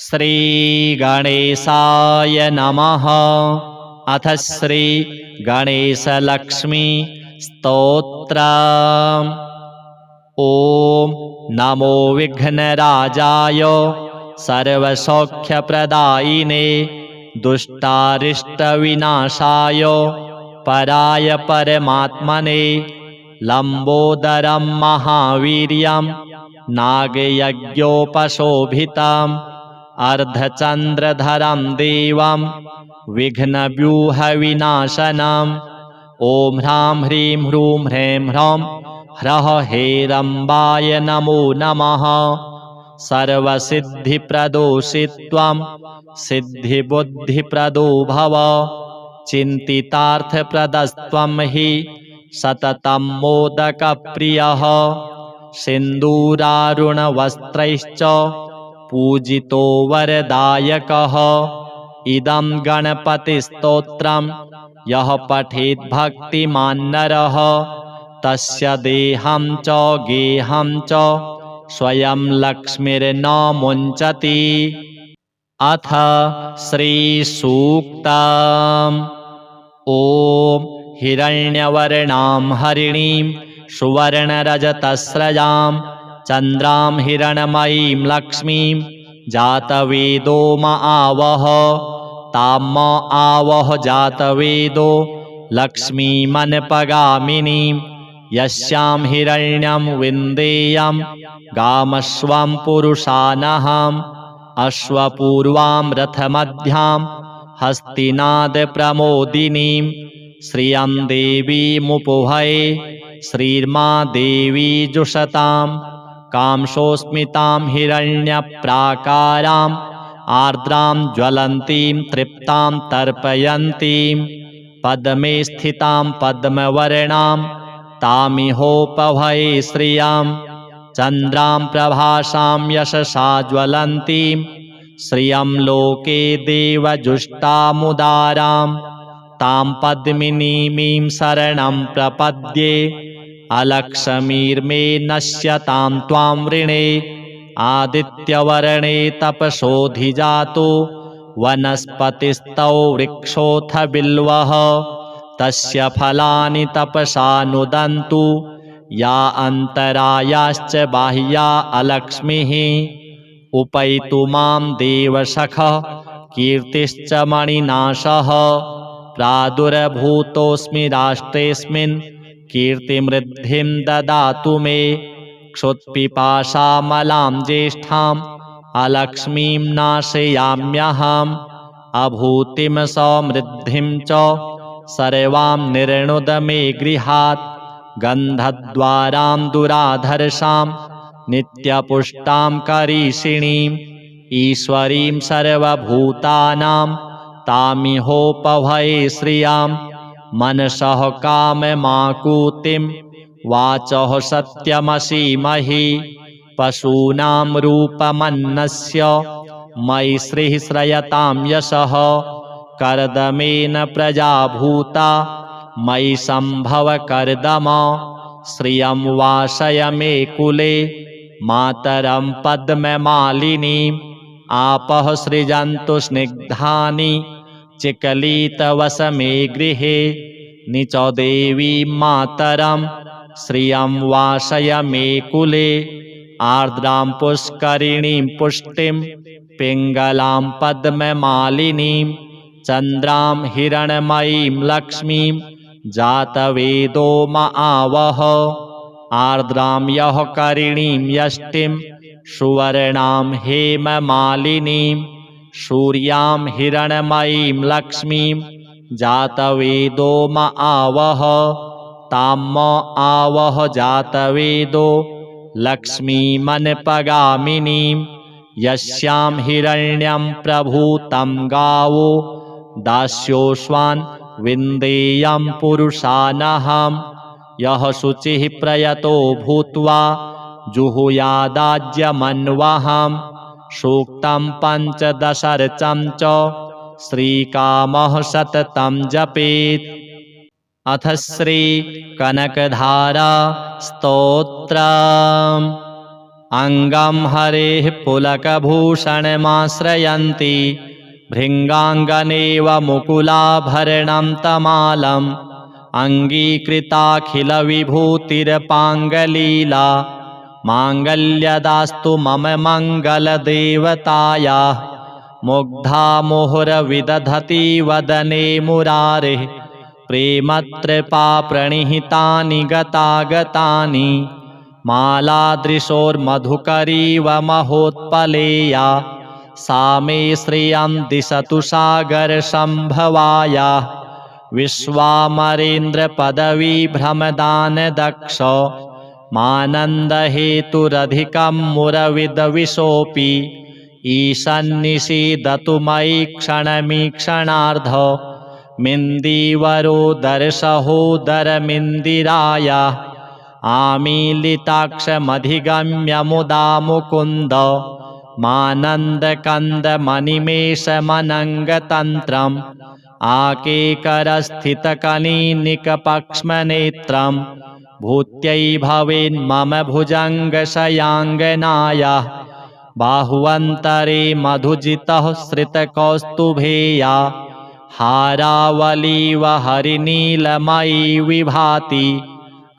श्रीगणेशाय नमः। अथ श्रीगणेशलक्ष्मी स्तोत्रम्। ॐ नमो विघ्नराजाय सर्वसौख्यप्रदायिने दुष्टारिष्टविनाशाय पराय परमात्मने लम्बोदरं महावीर्यं नागयज्ञोपशोभितम् अर्धचन्द्रधरं देवं विघ्नव्यूहविनाशनम् ॐ ह्रां ह्रीं ह्रूं ह्रैं ह्रौं ह्रः हेरम्बाय नमो नमः। सर्वसिद्धिप्रदोषित्वं सिद्धिबुद्धिप्रदो भव चिन्तितार्थप्रदस्त्वं हि सततं मोदकप्रियः सिन्दूरारुणवस्त्रैश्च पूजितो वरदायकः इदं गणपतिस्तोत्रं यः पठेत् भक्तिमान्नरः तस्य देहं च गेहं च स्वयं लक्ष्मीर्न मुञ्चति। अथ श्रीसूक्तम्। ॐ हिरण्यवर्णां हरिणीं सुवर्णरजतस्रजां चन्द्रां हिरण्मयीं लक्ष्मीं जातवेदो म आवह ताम आवह जातवेदो लक्ष्मीमनपगामिनीं यस्यां हिरण्यं विन्देयं गामश्वं पुरुषानहम् अश्वपूर्वां रथमध्यां हस्तिनादप्रमोदिनीं श्रियं देवीमुपभये श्रीर्मा देवी जुषतां कांसोऽस्मितां हिरण्यप्राकाराम् आर्द्रां ज्वलन्तीं तृप्तां तर्पयन्तीं पद्मे स्थितां पद्मवर्णां तामिहोपभये श्रियां चन्द्रां प्रभासां यशसा ज्वलन्तीं श्रियं लोके देवजुष्टामुदारां तां पद्मिनीमीं शरणं प्रपद्ये अलक्ष्मीर्मे नश्यतां त्वां वृणे आदित्यवर्णे तपसोऽधिजातो वनस्पतिस्तौ वृक्षोऽथ बिल्वः तस्य फलानि तपसा नुदन्तु या अन्तरायाश्च बाह्या अलक्ष्मीः उपैतु मां देवसखः कीर्तिश्च मणिनाशः प्रादुर्भूतोऽस्मि राष्ट्रेऽस्मिन् कीर्तिमृद्धिं ददातु मे क्षुत्पिपासामलां ज्येष्ठाम् अलक्ष्मीं नाशयाम्यहम् अभूतिं समृद्धिं च सर्वां निर्णुद मे गृहात् गन्धद्वारां दुराधर्षां नित्यपुष्टां करीषिणीम् ईश्वरीं सर्वभूतानां तामिहोपभये श्रियां मनसः काममाकुतिं वाचः सत्यमसीमहि पशूनां रूपमन्नस्य मयि श्रीः श्रयतां यशः कर्दमेन प्रजाभूता मयि सम्भव कर्दम श्रियं वासय मे कुले मातरं पद्ममालिनीम् आपः सृजन्तु स्निग्धानि चिकलितवस मे गृहे निच देवीं मातरं श्रियं वासय मे कुले आर्द्रां पुष्करिणीं पुष्टिं पिङ्गलां पद्ममालिनीं चन्द्रां हिरण्मयीं लक्ष्मीं जातवेदो म आवह आर्द्रां यः करिणीं यष्टिं सुवर्णां हेममालिनीं सूर्यां हिरण्मयीं लक्ष्मीं जातवेदो म आवह ताम आवह जातवेदो लक्ष्मीमनपगामिनीं यस्यां हिरण्यं प्रभूतं गावो दास्योऽश्वान् विन्देयं पुरुषानहम् यः शुचिः प्रयतो भूत्वा जुहुयादाज्यमन्वहम् सूक्तं पञ्चदशर्चं च श्रीकामः सततं जपेत्। अथ श्री कनकधारा स्तोत्रम्। अङ्गं हरेः पुलकभूषणमाश्रयन्ति भृङ्गाङ्गनेव मुकुलाभरणं तमालम् अङ्गीकृताखिलविभूतिरपाङ्गलीला माङ्गल्यदास्तु मम मङ्गलदेवतायाः मुग्धा मुहुरविदधति वदने मुरारेः प्रेमतृपा प्रणिहितानि गतागतानि मालादृशोर्मधुकरीव महोत्पलेया सा मे श्रियं दिशतु सागरसम्भवायाः विश्वामरेन्द्रपदवीभ्रमदानदक्ष मानन्दहेतुरधिकं मुरविदविशोऽपि ईशन्निषीदतु मयि क्षणमीक्षणार्ध मिन्दीवरोदरसहोदरमिन्दिरायाः आमीलिताक्षमधिगम्य मुदा मुकुन्द मानन्दकन्दमनिमेषमनङ्गतन्त्रम् आकेकरस्थितकनीनिकपक्ष्मनेत्रम् भूत्यै भवेन्मम भुजङ्गशयाङ्गनायाः बाहुवन्तरे मधुजितः श्रितकौस्तुभेया हारावलीव हरिनीलमयी विभाति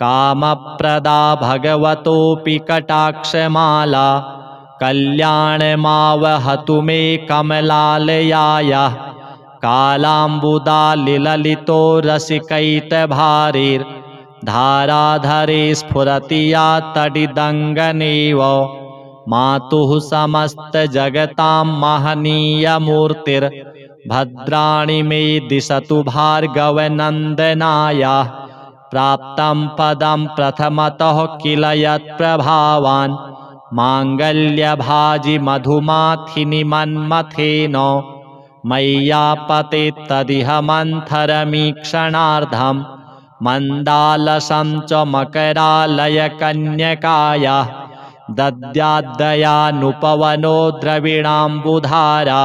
कामप्रदा भगवतोऽपि कटाक्षमाला कल्याणमावहतु मे कमलालयायाः कालाम्बुदालिललितो रसिकैटभारिर्धाराधरे स्फुरति या तडिदङ्गनेव मातुः समस्तजगतां महनीयमूर्तिर्भद्राणि मे दिशतु भार्गवनन्दनायाः प्राप्तं पदं प्रथमतः किल यत्प्रभावान् माङ्गल्यभाजि मधुमाथिनि मन्मथेन मय्यापते तदिह मन्थरमीक्षणार्धं मन्दालसं च मकरालयकन्यकायाः दद्याद्दयानुपवनो द्रविणाम्बुधारा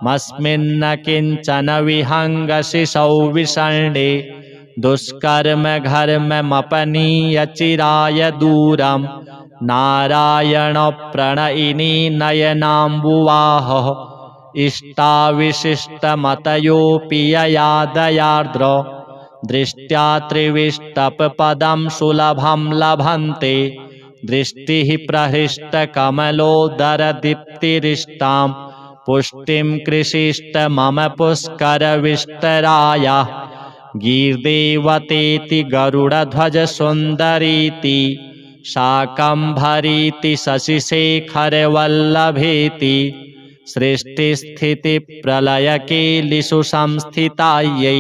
मस्मिन्न किञ्चन विहङ्गशिशौ विषण्णे दुष्कर्मघर्ममपनीय चिराय दूरं नारायणप्रणयिनी नयनाम्बुवाहः इष्टाविशिष्टमतयोऽपि यया दयार्द्र दृष्ट्या त्रिविष्टपपदं सुलभं लभन्ते दृष्टिः प्रहृष्टकमलोदरदीप्तिरिष्टां पुष्टिं कृषिष्ट मम पुष्करविष्टरायाः गीर्देवतेति गरुडध्वजसुन्दरीति शाकम्भरीति शशिशेखरवल्लभेति सृष्टिस्थितिप्रलयकेलिषु संस्थितायै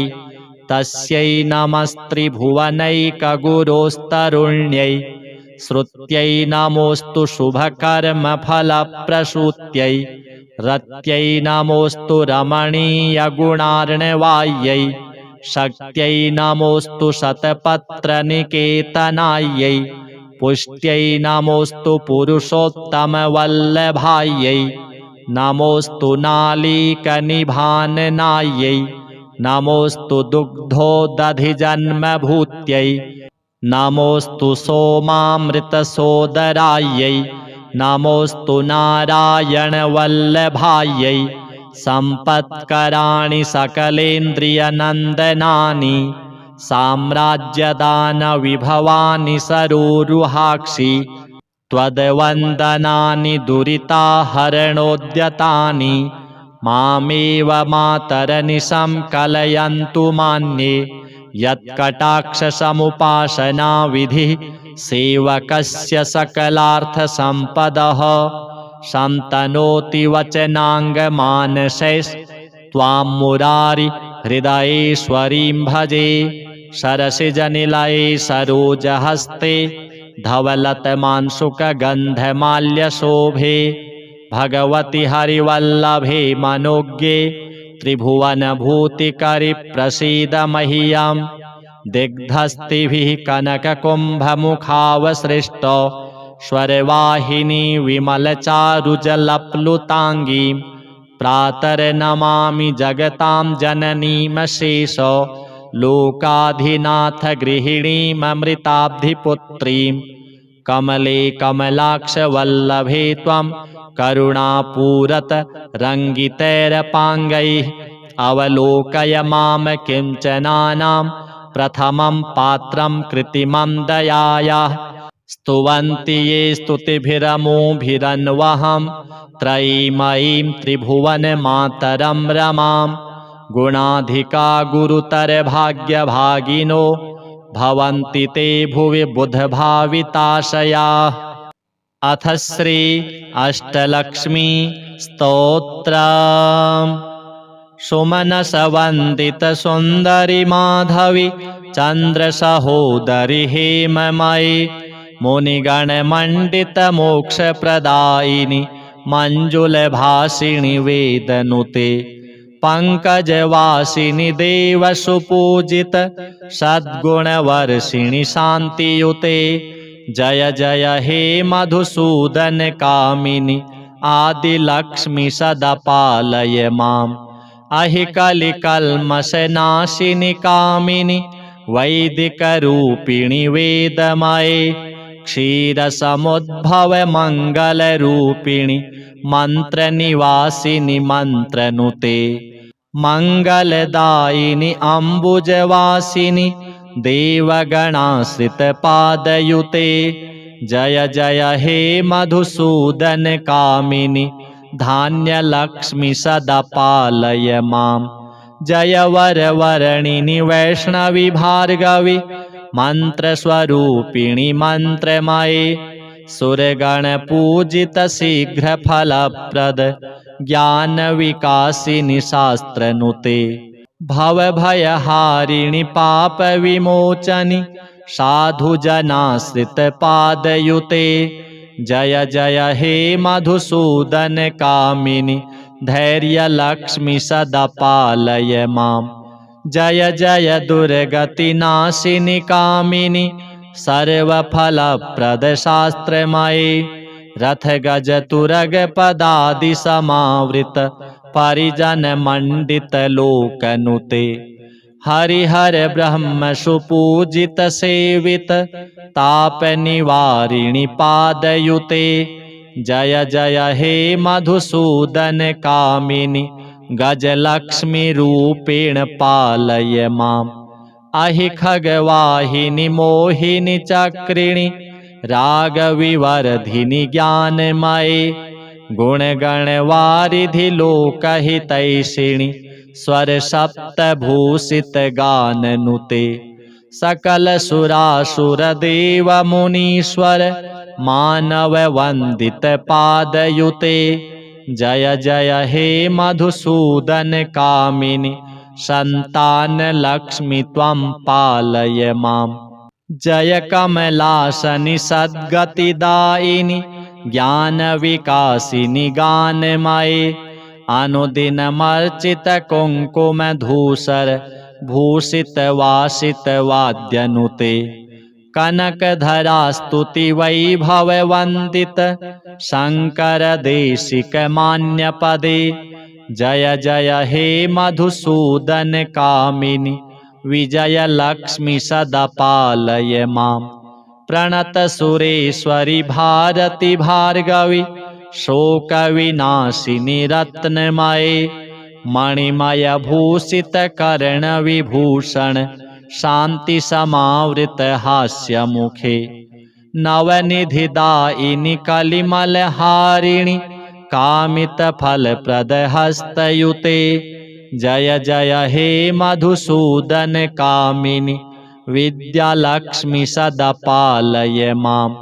तस्यै नमस्त्रिभुवनैकगुरोस्तरुण्यै श्रुत्यै नमोऽस्तु शुभकर्मफलप्रसूत्यै रत्यै नमोऽस्तु रमणीयगुणार्णवायै शक्त्यै नमोऽस्तु शतपत्रनिकेतनायै पुष्ट्यै नमोऽस्तु पुरुषोत्तमवल्लभायै नमोऽस्तु नालीकनिभाननायै नमोऽस्तु दुग्धोदधिजन्मभूत्यै नमोऽस्तु सोमामृतसोदरायै नमोऽस्तु नारायणवल्लभायै सम्पत्कराणि सकलेन्द्रियनन्दनानि साम्राज्यदानविभवानि सरोरुहाक्षि त्वद्वन्दनानि दुरिताहरणोद्यतानि मामेव मातरनिशं कलयन्तु मान्ये यत्कटाक्षसमुपासनाविधिः सेवकस्य सकलार्थसम्पदः सन्तनोति वचनाङ्गमानसैस्त्वां मुरारि हृदयेश्वरीं भजे सरसिजनिलये सरोजहस्ते धवलतमांशुकगन्धमाल्यशोभे भगवति हरिवल्लभे मनोज्ञे त्रिभुवनभूतिकरिप्रसीद मह्यं दिग्धस्तिभिः कनककुम्भमुखावसृष्ट स्वरवाहिनी विमलचारुजलप्लुताङ्गीं प्रातर्नमामि जगतां जननीमशेष लोकाधिनाथ गृहिणीममृताब्धिपुत्रीं कमले कमलाक्षवल्लभे त्वं करुणापूरत रङ्गितैरपाङ्गैः अवलोकय मां किञ्चनानां प्रथमं पात्रं कृत्रिमं दयायाः स्तुवन्ति ये स्तुतिभिरमोभिरन्वहं त्रयीमयीं त्रिभुवनमातरं रमां गुणाधिका गुरुतरभाग्यभागिनो भवन्ति ते भुवि बुधभाविताशयाः। अथ श्री अष्टलक्ष्मी स्तोत्रम्। सुमनसवन्दितसुन्दरि माधवी चन्द्रसहोदरि हेममयि मुनिगणमण्डितमोक्षप्रदायिनि मञ्जुलभासिनि वेदनुते पङ्कजवासिनि देवसुपूजित सद्गुणवर्षिणि शान्तियुते जय जय हे मधुसूदन कामिनि आदिलक्ष्मि सदा पालय माम् अहि कलिकल्मषनाशिनि कामिनि वैदिकरूपिणि वेदमये क्षीरसमुद्भव मङ्गलरूपिणि मन्त्रनिवासिनि मन्त्रनुते मङ्गलदायिनि अम्बुजवासिनि देवगणाश्रितपादयुते जय जय हे मधुसूदन कामिनि धान्यलक्ष्मि सदा पालय माम् जय वरवर्णिनि वैष्णवि भार्गवि मन्त्रस्वरूपिणि मन्त्रमये सुरगणपूजित शीघ्रफलप्रद ज्ञानविकासिनि शास्त्रनुते भवभयहारिणि पापविमोचनि साधुजनाश्रितपादयुते जय जय हे मधुसूदन कामिनि धैर्यलक्ष्मि सदा पालय माम् जय जय दुर्गतिनाशिनि कामिनि सर्वफलप्रदशास्त्रमये रथगजतुरगपदादिसमावृत परिजनमण्डितलोकनुते हरिहर ब्रह्म सुपूजित सेवित तापनिवारिणि पादयुते जय जय हे मधुसूदन कामिनि गजलक्ष्मि रूपेण पालय माम् अहि खगवाहिनि मोहिनि चक्रिणि रागविवर्धिनि ज्ञानमये गुणगणवारिधि लोकहितैषिणि स्वरसप्तभूषित गाननुते सकल सुरासुर देव मुनीश्वर मानव वंदित पादयुते जय जय हे मधुसूदन कामिनि संतान लक्ष्मि त्वं पालय माम् जय कमलासनि सद्गतिदायिनि ज्ञान विकासिनि गानमये अनुदिनमर्चित कुङ्कुम धूसर भूषित वासित वाद्यनुते कनकधरा स्तुति वैभव वन्दित शंकर देशिक मान्य पदे जय जय हे मधुसूदन कामिनि विजय लक्ष्मि सदा पालय माम् प्रणत सुरेश्वरि भारति भार्गवि शोक विनाशिनि रत्नमये मणिमय भूषित कर्ण विभूषण शांति समावृत हास्य मुखे नवनिधिदायिनि कलिमल हारिणि कामित फल प्रद हस्तयुते जय जय हे मधुसूदन कामिनि विद्यालक्ष्मि सदा पालय माम्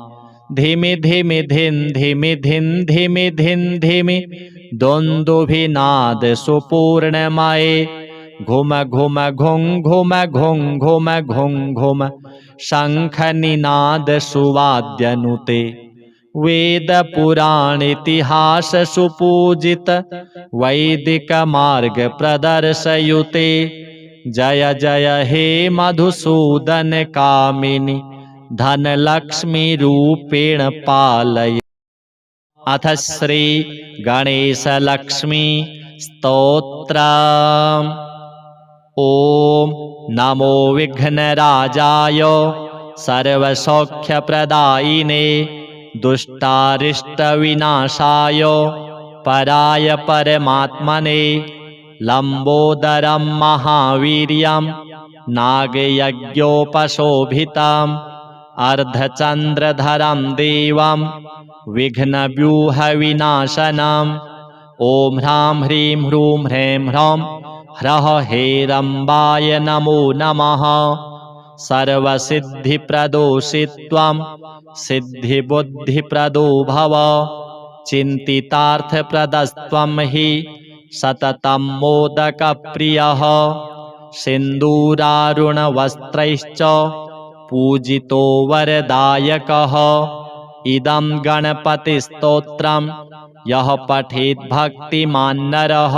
धिमि धिमि धिन धिमि धिन धिमि धिन धिमि दोन्दुभिनाद सुपूर्णमये घुम घुम घुं घुम घुं घुम घुं घुम शंखनिनाद सुवाद्यनुते वेद पुराण इतिहास सुपूजित वैदिक मार्ग प्रदर्शयुते जय जय हे मधुसूदन कामिनि धनलक्ष्मी रूपेण पालय। अथ श्री गणेश लक्ष्मी स्तोत्रम्। ओम नमो विघ्नराजाय सर्वसौख्यप्रदायिने दुष्टारिष्टविनाशाय पराय परमात्मने लम्बोदरं महावीर्यं नागयज्ञोपशोभितम् अर्धचन्द्रधरं देवं विघ्नव्यूहविनाशनम् ॐ ह्रां ह्रीं ह्रूं ह्रैं ह्रौं ह्रः हेरम्बाय नमो नमः। सर्वसिद्धिप्रदोषित्वं सिद्धिबुद्धिप्रदो भव चिन्तितार्थप्रदस्त्वं हि सततं मोदकप्रियः सिन्दूरारुणवस्त्रैश्च पूजितो वरदायकः इदं गणपतिस्तोत्रं यः पठेत् भक्तिमान् नरः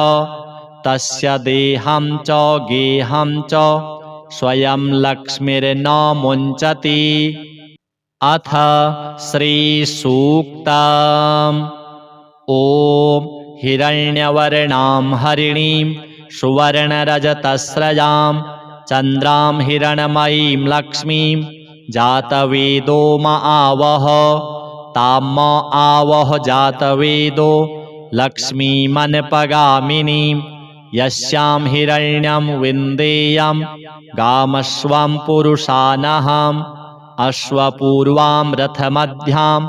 तस्य देहं च गेहं च स्वयं लक्ष्मीर्न मुञ्चति। अथ श्रीसूक्तम्। ॐ हिरण्यवर्णां हरिणीं सुवर्णरजतस्रजां चन्द्रां हिरणमयीं लक्ष्मीं जातवेदो म आवह तां म आवह जातवेदो लक्ष्मीमनपगामिनीं यस्यां हिरण्यं विन्देयं गामश्वं पुरुषानहम् अश्वपूर्वां रथमध्यां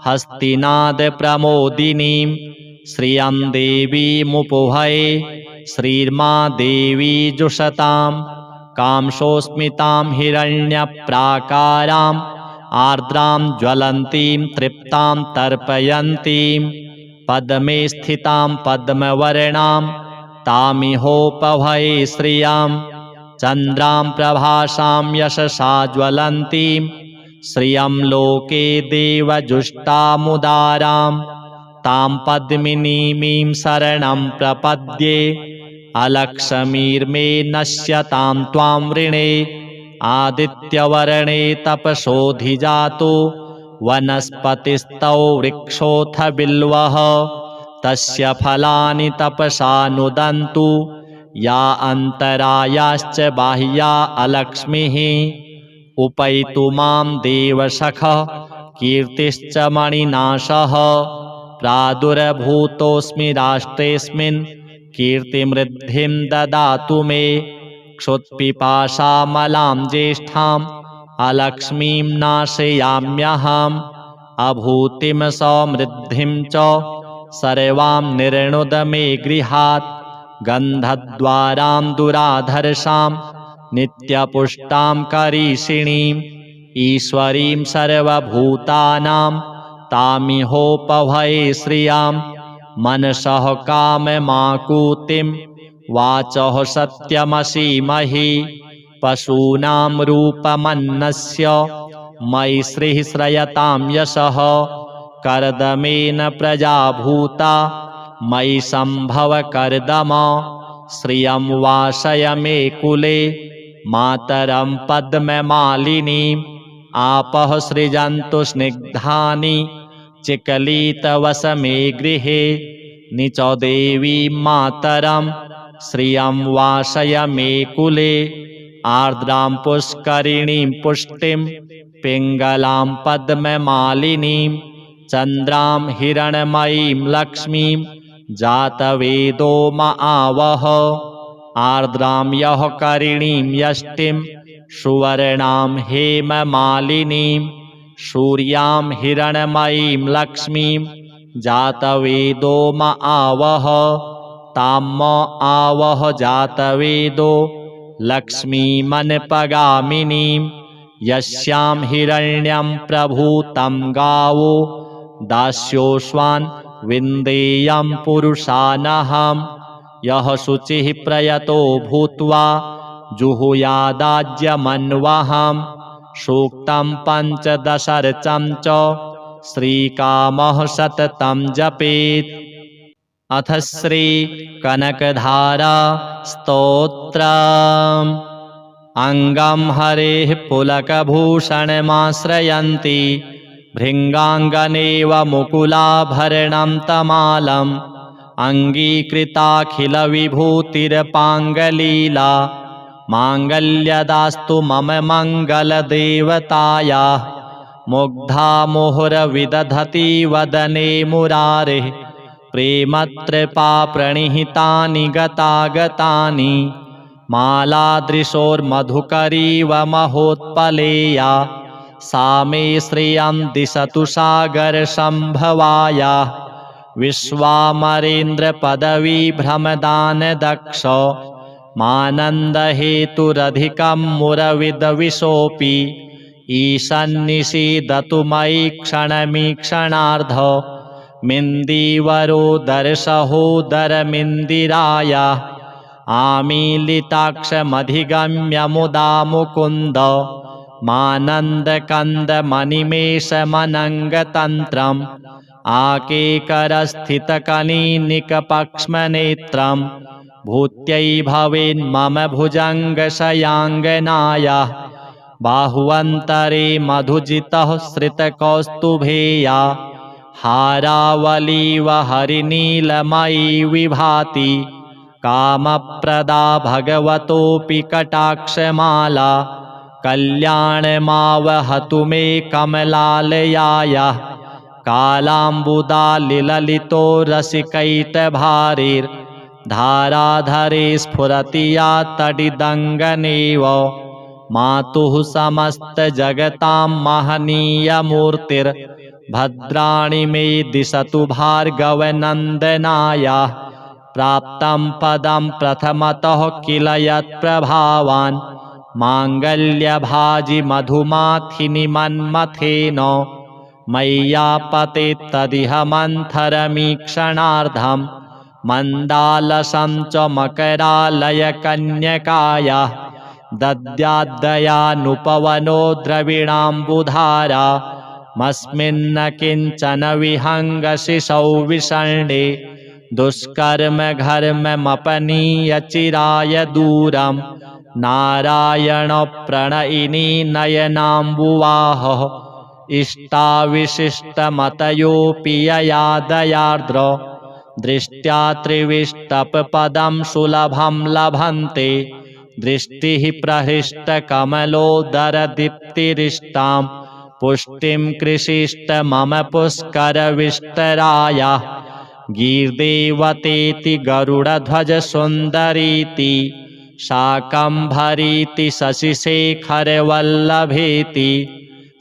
हस्तिनादप्रमोदिनीं श्रियं देवीमुपहये श्रीर्मा देवी जुषतां कांसोऽस्मितां हिरण्यप्राकाराम् आर्द्रां ज्वलन्तीं तृप्तां तर्पयन्तीं पद्मे स्थितां पद्मवर्णां तामिहोपभये श्रियां चन्द्रां प्रभासां यशसा ज्वलन्तीं श्रियं लोके देवजुष्टामुदारां तां पद्मिनीमीं शरणं प्रपद्ये अलक्ष्मीर्मे नश्यतां त्वां वृणे आदित्यवर्णे तपसोऽधिजातो वनस्पतिस्तौ वृक्षोऽथ बिल्वः तस्य फलानि तपसा नुदन्तु या अन्तरायाश्च बाह्या अलक्ष्मीः उपैतु मां देवसखः कीर्तिश्च मणिनाशः प्रादुर्भूतोऽस्मि राष्ट्रेऽस्मिन् कीर्तिमृद्धिं ददातु मे क्षुत्पिपासामलां ज्येष्ठाम् अलक्ष्मीं नाशयाम्यहम् अभूतिं समृद्धिं च सर्वां निर्णुद मे गृहात् गन्धद्वारां दुराधर्षां नित्यपुष्टां करीषिणीम् ईश्वरीं सर्वभूतानां तामिहोपभये श्रियां मनसः काममाकुतिं वाचः सत्यमसीमहि पशूनां रूपमन्नस्य मयि श्रीः श्रयतां यशः कर्दमेन प्रजा भूता मयि सम्भव कर्दम श्रियं वासय मे कुले मातरं पद्ममालिनीम् आपः सृजन्तु स्निग्धानि चिकलितवस मे गृहे निचो देवी मातरं श्रियं वासय मे कुले आर्द्रां पुष्करिणीं पुष्टिं पिङ्गलां पद्ममालिनीं चन्द्रां हिरणमयीं लक्ष्मीं जातवेदो म आवह आर्द्रां यः करिणीं यष्टिं सुवर्णां हेममालिनीं सूर्यां हिरणमयीं लक्ष्मीं जातवेदो म आवह तां म आवह जातवेदो लक्ष्मीमनपगामिनीं यस्यां हिरण्यं प्रभूतं गावो दास्योऽश्वान् विन्देयं पुरुषानहम् यः शुचिः प्रयतो भूत्वा जुहुयादाज्यमन्वहम् सूक्तं पञ्चदशर्चं च श्रीकामः सततं जपेत्। अथ श्री कनकधारा स्तोत्रम्। अङ्गं हरेः पुलकभूषणमाश्रयन्ति भृङ्गाङ्गनेव मुकुलाभरणं तमालम् अङ्गीकृताखिलविभूतिरपाङ्गलीला माङ्गल्यदास्तु मम मङ्गलदेवतायाः मुग्धा मुहुरविदधति वदने मुरारेः प्रेमतृपा प्रणिहितानि गतागतानि मालादृशोर्मधुकरीव महोत्पलेया सा मे श्रियं दिशतु सागरसम्भवाया विश्वामरेन्द्रपदवीभ्रमदानदक्ष मानन्दहेतुरधिकं मुरविदविशोऽपि ईशन्निषीदतु मयि क्षणमीक्षणार्ध मिन्दीवरोदरसहोदरमिन्दिराया आमीलिताक्षमधिगम्य मुदा मुकुन्द मानन्दकन्दमनिमेषमनङ्गतन्त्रम् आकेकरस्थितकनीनिकपक्ष्मनेत्रम् भूत्यै भवेन्मम भुजङ्गशयाङ्गनायाः बाहुवन्तरे मधुजितः श्रितकौस्तुभेया हारावलीव हरिनीलमयी विभाति कामप्रदा भगवतोऽपि कटाक्षमाला कल्याणमावहतु मे कमलालयायाः कालाम्बुदालिललितो रसिकैटभारिर्धाराधरे स्फुरति या तडिदङ्गनेव मातुः समस्तजगतां महनीयमूर्तिर्भद्राणि मे दिशतु भार्गवनन्दनायाः प्राप्तं पदं प्रथमतः किल यत्प्रभावान् माङ्गल्यभाजि मधुमाथिनि मन्मथेन मय्यापतेत्तदिह मन्थरमीक्षणार्धं मन्दालसं च मकरालयकन्यकायाः दद्याद्दयानुपवनो द्रविणाम्बुधारा मस्मिन्न किञ्चन विहङ्गशिशौ विषण्णे दुष्कर्म घर्ममपनीय चिराय दूरं नारायण प्रणयिनी नयनाम्बुवाहः इष्टाविशिष्टमतयोऽपि यया दयार्द्र दृष्ट्या त्रिविष्टपपदं सुलभं लभन्ते दृष्टिः प्रहृष्टकमलोदरदीप्तिरिष्टां पुष्टिं कृषिष्ट मम पुष्करविष्टरायाः गीर्देवतेति गरुडध्वजसुन्दरीति शाकम्भरीति शशिशेखरवल्लभेति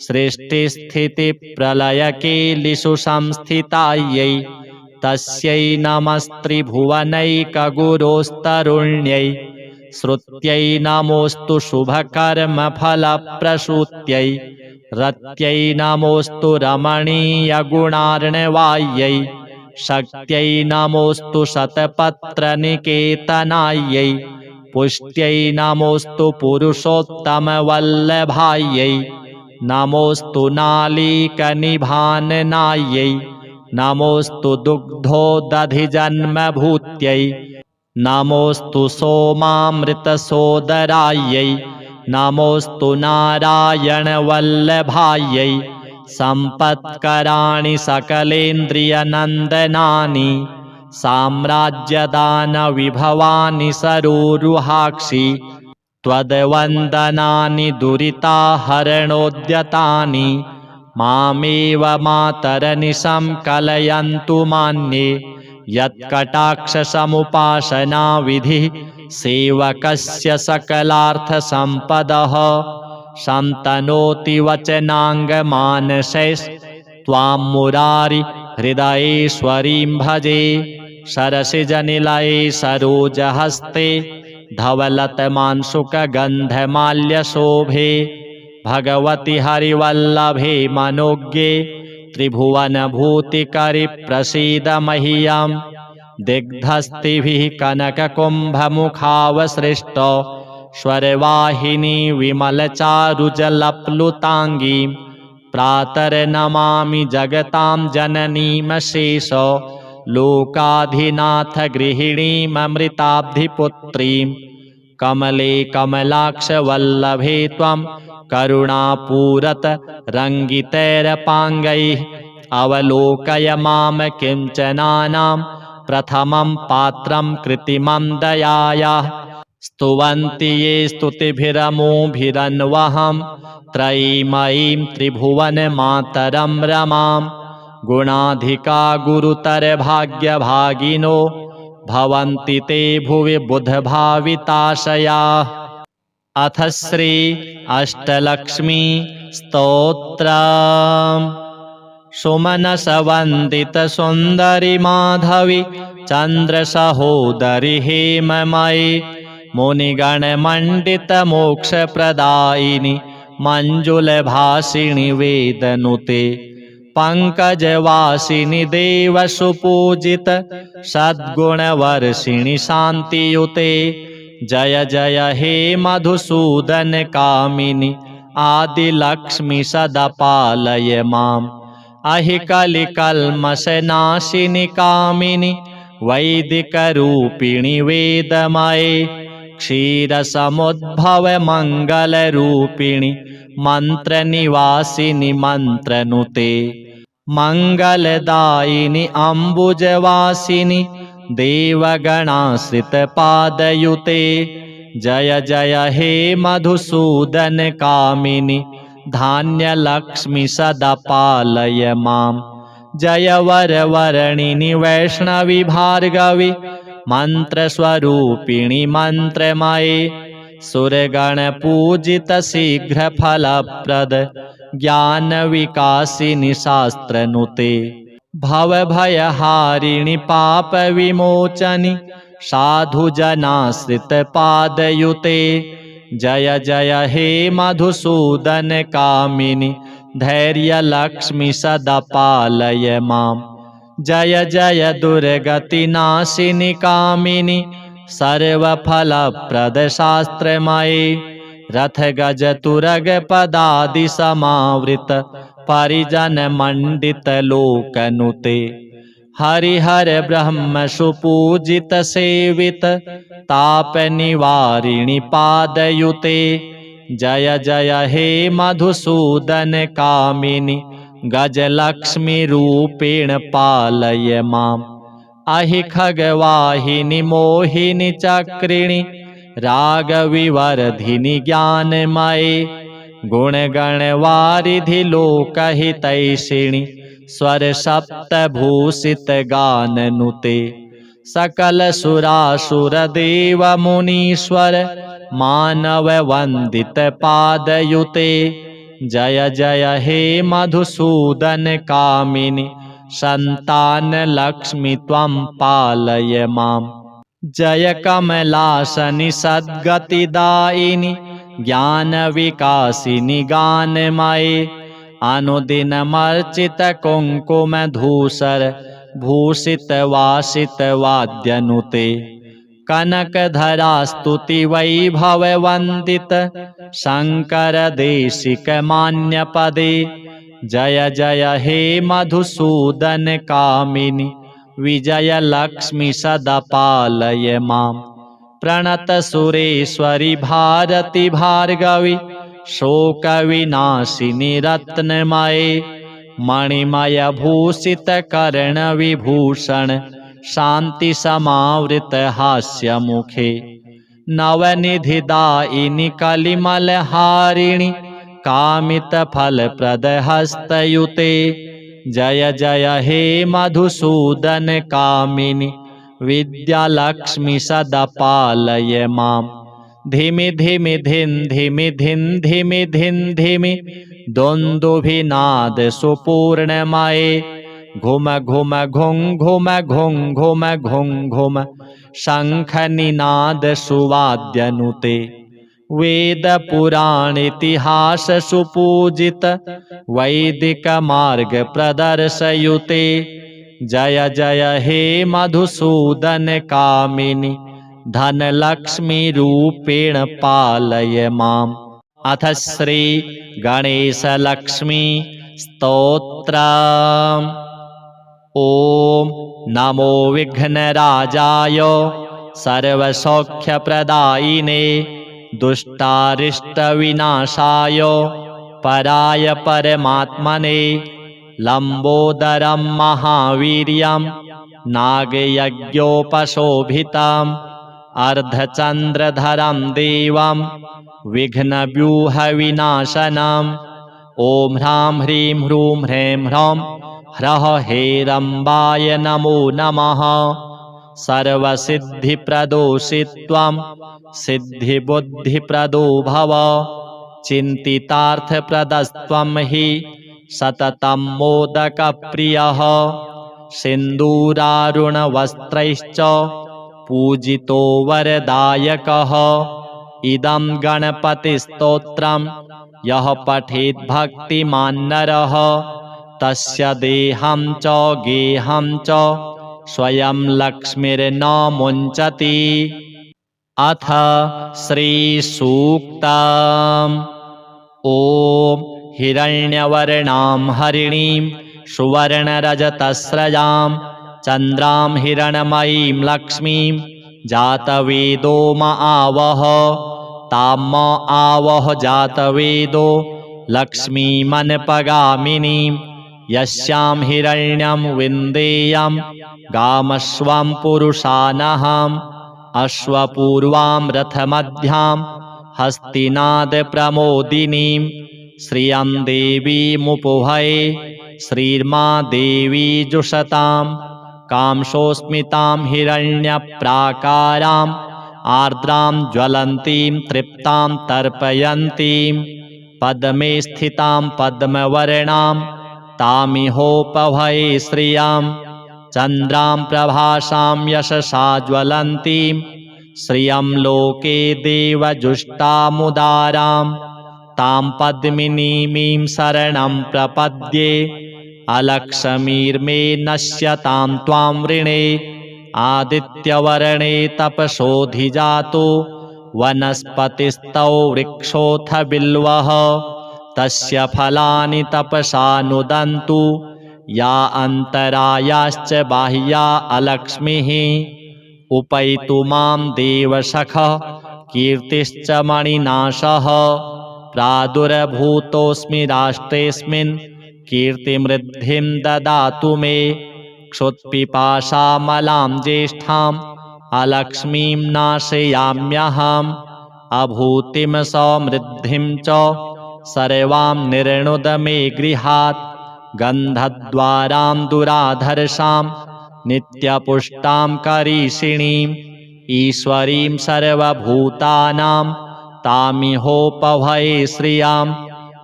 सृष्टिस्थितिप्रलयकेलिषु संस्थितायै तस्यै नमस्त्रिभुवनैकगुरोस्तरुण्यै श्रुत्यै नमोऽस्तु शुभकर्मफलप्रसूत्यै रत्यै नमोऽस्तु रमणीयगुणार्णवायै शक्त्यै नमोऽस्तु शतपत्रनिकेतनायै पुष्ट्यै नमोऽस्तु पुरुषोत्तमवल्लभायै नमोऽस्तु नालीकनिभाननायै नमोऽस्तु दुग्धोदधिजन्मभूत्यै नमोऽस्तु सोमामृतसोदरायै नमोऽस्तु नारायणवल्लभायै सम्पत्कराणि सकलेन्द्रियनन्दनानि साम्राज्यदानविभवानि सरोरुहाक्षि त्वद्वन्दनानि दुरिताहरणोद्यतानि मामेव मातरनिशं कलयन्तु मान्ये यत्कटाक्षसमुपासनाविधिः सेवकस्य सकलार्थसम्पदः सन्तनोति वचनाङ्गमानसैस्त्वां मुरारि हृदयेश्वरीं भजे सरसिजनिलये सरोजहस्ते धवलतमांशुकगन्धमाल्यशोभे भगवति हरिवल्लभे मनोज्ञे त्रिभुवनभूतिकरि प्रसीद मह्यं दिग्धस्तिभिः कनककुम्भमुखावसृष्ट स्वरवाहिनी विमलचारुजलप्लुताङ्गीं प्रातर्नमामि जगतां जननीमशेष लोकाधिनाथ गृहिणीममृताब्धिपुत्रीं कमले कमलाक्षवल्लभे त्वं करुणापूरत रङ्गितैरपाङ्गैः अवलोकय मां किञ्चनानां प्रथमं पात्रं कृत्रिमं दयायाः स्तुवन्ति ये स्तुतिभिरमोभिरन्वहं त्रयीमयीं त्रिभुवनमातरं रमां गुणाधिका गुरुतरभाग्यभागिनो भवन्ति ते भुवि बुधभाविताशयाः। अथ श्री अष्टलक्ष्मी स्तोत्रम्। सुमनसवन्दित सुन्दरि माधवी चन्द्रसहोदरि हेममयि मुनिगणमण्डित मोक्षप्रदायिनि मञ्जुलभासिनि वेदनुते पंकजवासिनि देवसुपूजित सद्गुणवर्षिणि शान्तियुते जय जय हे मधुसूदन कामिनि आदिलक्ष्मि सदा पालय माम्। अहि कलिकल्मषनाशिनि कामिनि वैदिकरूपिणि वेदमये क्षीरसमुद्भव मङ्गलरूपिणि मन्त्रनिवासिनि मन्त्रनुते मङ्गलदायिनि अम्बुजवासिनि देवगणाश्रितपादयुते जय जय हे मधुसूदन कामिनि धान्यलक्ष्मि सदा पालय माम्। जय वरवर्णिनि वैष्णवी भार्गवी मन्त्रस्वरूपिणि मन्त्रमये सुरगणपूजित शीघ्रफलप्रद ज्ञानविकासिनि शास्त्रनुते भवभयहारिणि पापविमोचनि साधुजनाश्रितपादयुते जय जय हे मधुसूदन कामिनि धैर्यलक्ष्मि सदा पालय माम्। जय जय दुर्गतिनाशिनि कामिनि सर्वफलप्रद शास्त्रमये रथगजतुरगपदादि समावृत परिजनमण्डित लोकनुते हरिहर ब्रह्म सुपूजित सेवित तापनिवारिणि पादयुते जय जय हे मधुसूदन कामिनि गजलक्ष्मी रूपेण पालय माम्। अहि खगवाहिनि मोहिनि चक्रिणि रागविवर्धिनि ज्ञानमये गुणगणवारिधि लोकहितैषिणि स्वरसप्तभूषित गाननुते सकल सुरासुर देव मुनीश्वर मानव वंदित पादयुते जय जय हे मधुसूदन कामिनि संतान लक्ष्मी त्वं पालय माम्। जय कमलासनि सद्गतिदायिनि ज्ञान विकासिनि गानमये अनुदिनमर्चित कुंकुम धूसर भूषित वासित वाद्यनुते कनकधरा स्तुति वैभव वंदित शंकर देशिक मान्य पदे जय जय हे मधुसूदन कामिनि विजय लक्ष्मी सदा पालय माम्। प्रणत सुरेश्वरि भारती भार्गवी शोक विनाशिनि रत्नमये मणिमय भूषित कर्ण विभूषण शांति समावृत हास्य मुखे नवनिधिदायिनि कलिमल हारिणि कामित फल प्रद हस्तयुते जय जय हे मधुसूदन कामिनि विद्यालक्ष्मी सदा पालय माम्। धिमि धिमि धिन धिमि धिन धिमि धिन धिमि दोन्दुभिनाद सुपूर्णमये घुम घुम घुं घुम घुं घुम घुं घुम शंखनिनाद सुवाद्यनुते वेद पुराण इतिहास सुपूजित वैदिक मार्ग प्रदर्शयुते जय जय हे मधुसूदन कामिनि धनलक्ष्मी रूपेण पालय माम्। अथ श्री गणेश लक्ष्मी स्तोत्रम्। ओम नमो विघ्नराजाय सर्वसौख्यप्रदायिने दुष्टारिष्टविनाशाय पराय परमात्मने लंबोदरं महावीर्यं नागयज्ञोपशोभितं अर्धचन्द्रधरं देवं विघ्नव्यूहविनाशनम्। ॐ ह्रां ह्रीं ह्रूं ह्रैं ह्रौं ह्रः हेरम्बाय नमो नमः। सर्वसिद्धिप्रदोषित्वं सिद्धिबुद्धिप्रदो भव। चिन्तितार्थप्रदस्त्वं हि सततं मोदकप्रियः। सिन्दूरारुणवस्त्रैश्च पूजितो वरदायकः। इदं गणपतिस्तोत्रं यः पठेत् भक्तिमान् नरः तस्य देहं च गेहं च स्वयं लक्ष्मीर्न मुञ्चति। अथ श्रीसूक्तम्। ॐ हिरण्यवर्णां हरिणीं सुवर्णरजतस्रजां चन्द्रां हिरण्मयीं लक्ष्मीं जातवेदो म आवह। तां म आवह जातवेदो लक्ष्मीमनपगामिनीं। यस्यां हिरण्यं विन्देयं गामश्वं पुरुषानहम्। अश्वपूर्वां रथमध्यां हस्तिनादप्रमोदिनीं। श्रियं देवीमुपभये श्रीर्मा देवी जुषतां। कांसोऽस्मितां हिरण्यप्राकाराम् आर्द्रां ज्वलन्तीं तृप्तां तर्पयन्तीं। पद्मे स्थितां पद्मवर्णां तामिहोपभये श्रियां। चन्द्रां प्रभासां यशसा ज्वलन्तीं श्रियं लोके देवजुष्टामुदारां। तां पद्मिनीमीं शरणं प्रपद्ये अलक्ष्मीर्मे नश्यतां त्वां वृणे। आदित्यवर्णे तपसोऽधिजातो वनस्पतिस्तौ वृक्षोऽथ बिल्वः। तस्य फलानि तपसा नुदन्तु या अन्तरायाश्च बाह्या अलक्ष्मीः। उपैतु मां देवसखः कीर्तिश्च मणिनाशः। प्रादुर्भूतोऽस्मि राष्ट्रेऽस्मिन् कीर्तिमृद्धिं ददातु मे। क्षुत्पिपासामलां ज्येष्ठाम् अलक्ष्मीं नाशयाम्यहम्। अभूतिं समृद्धिं च सर्वां निर्णुद मे गृहात्। गन्धद्वारां दुराधर्षां नित्यपुष्टां करीषिणीम्। ईश्वरीं सर्वभूतानां तामिहोपभये श्रियां।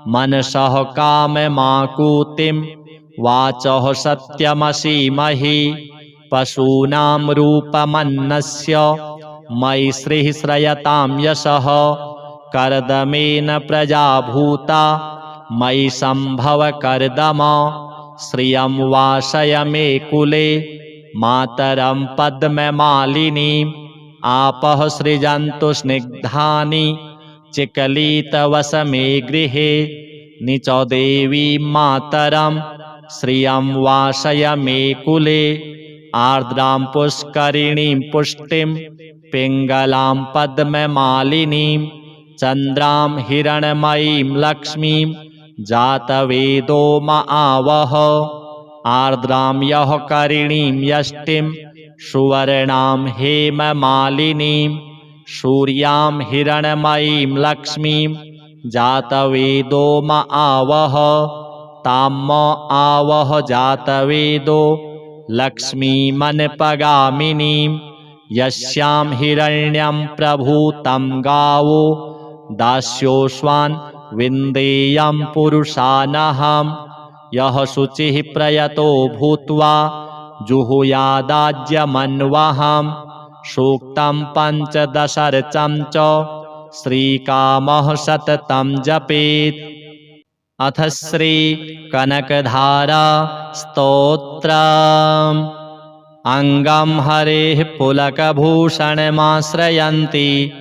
मनसः काममाकुतिं वाचः सत्यमसीमहि। पशूनां रूपमन्नस्य मयि श्रीः श्रयतां यशः। कर्दमेन प्रजा भूता मयि सम्भव कर्दम। श्रियं वासय मे कुले मातरं पद्ममालिनीम्। आपः सृजन्तु स्निग्धानि चिकलितवस मे गृहे। निच देवीं मातरं श्रियं वासय मे कुले। आर्द्रां पुष्करिणीं पुष्टिं पिङ्गलां पद्ममालिनीं। चन्द्रां हिरण्मयीं लक्ष्मीं जातवेदो म आवह। आर्द्रां यः करिणीं यष्टिं सुवर्णां हेममालिनीं। सूर्यां हिरण्मयीं लक्ष्मीं जातवेदो म आवह। तां म आवह जातवेदो लक्ष्मीमनपगामिनीं। यस्यां हिरण्यं प्रभूतं गावो दास्योऽश्वान् विन्देयं पुरुषानहम्। यः शुचिः प्रयतो भूत्वा जुहुयादाज्यमन्वहम्। सूक्तं पञ्चदशर्चं च श्रीकामः सततं जपेत्। अथ श्रीकनकधारा स्तोत्रम्। अङ्गं हरेः पुलकभूषणमाश्रयन्ति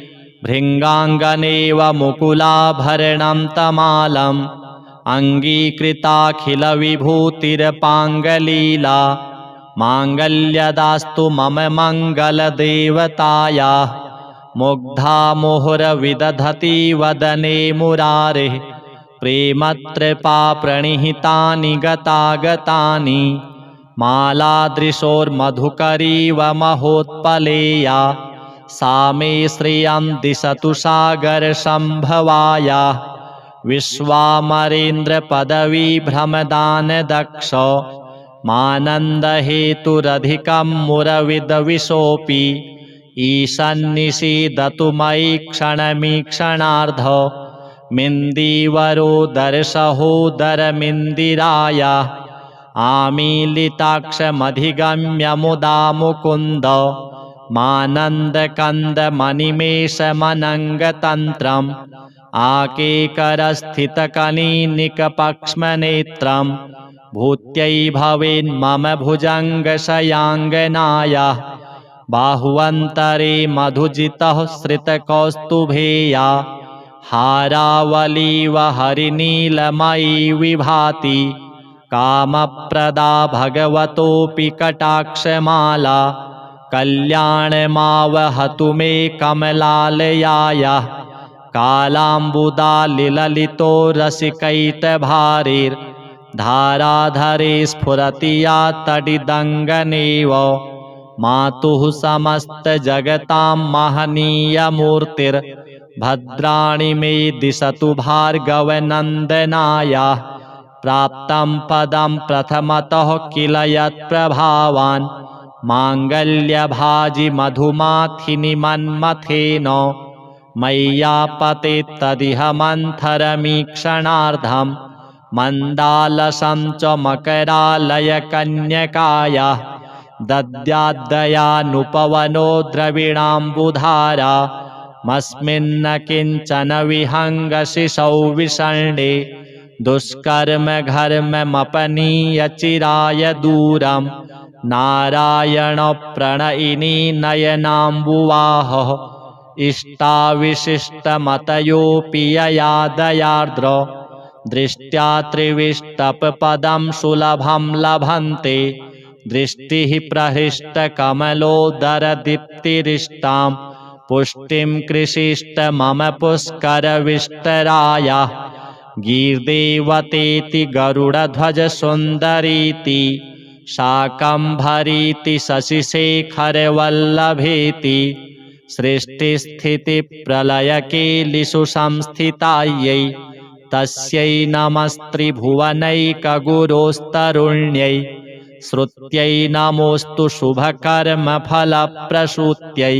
भृङ्गाङ्गनेव मुकुलाभरणं तमालम्। अङ्गीकृताखिलविभूतिरपाङ्गलीला माङ्गल्यदास्तु मम मङ्गलदेवतायाः। मुग्धा मुहुरविदधति वदने मुरारेः प्रेमत्रपाप्रणिहितानि गतागतानि। मालादृशोर्मधुकरीव महोत्पलेया सा मे श्रियं दिशतु सागरसम्भवायाः विश्वामरेन्द्रपदवीभ्रमदानदक्ष मानन्दहेतुरधिकं मुरविदविशोऽपि ईशन्निषीदतु मयि क्षणमीक्षणार्ध मिन्दीवरोदरसहोदरमिन्दिरायाः आमीलिताक्षमधिगम्य मुदा मुकुन्द मानन्दकन्दमनिमेषमनङ्गतन्त्रम् आकेकरस्थितकनीनिकपक्ष्मनेत्रं भूत्यै भवेन्मम भुजङ्गशयाङ्गनायाः बाहुवन्तरे मधुजितः श्रितकौस्तुभेया हारावलीव हरिनीलमयी विभाति कामप्रदा भगवतोऽपि कटाक्षमाला कल्याणमावहतु मे कमलालयायाः कालाम्बुदालिललितो रसिकैटभारिर्धाराधरे स्फुरति या तडिदङ्गनेव मातुः समस्तजगतां महनीयमूर्तिर्भद्राणि मे दिशतु भार्गवनन्दनायाः प्राप्तं पदं प्रथमतः किल यत्प्रभावान् माङ्गल्यभाजि मधुमाथिनि मन्मथेन मय्यापते तदिह मन्थरमीक्षणार्धं मन्दालसं च मकरालयकन्यकायाः दद्याद्दयानुपवनो द्रविणाम्बुधारा मस्मिन्न किञ्चन विहङ्गशिशौ विषण्णे दुष्कर्मघर्ममपनीय चिराय दूरं नारायणप्रणयिनी नयनाम्बुवाहः इष्टाविशिष्टमतयोऽपि यया दयार्द्र दृष्ट्या त्रिविष्टपपदं सुलभं लभन्ते दृष्टिः प्रहृष्टकमलोदरदीप्तिरिष्टां पुष्टिं कृषिष्ट मम पुष्करविष्टरायाः गीर्देवतेति गरुडध्वजसुन्दरीति शाकम्भरीति शशिशेखरवल्लभेति सृष्टिस्थितिप्रलयकेलिषु संस्थितायै तस्यै नमस्त्रिभुवनैकगुरोस्तरुण्यै श्रुत्यै नमोऽस्तु शुभकर्मफलप्रसूत्यै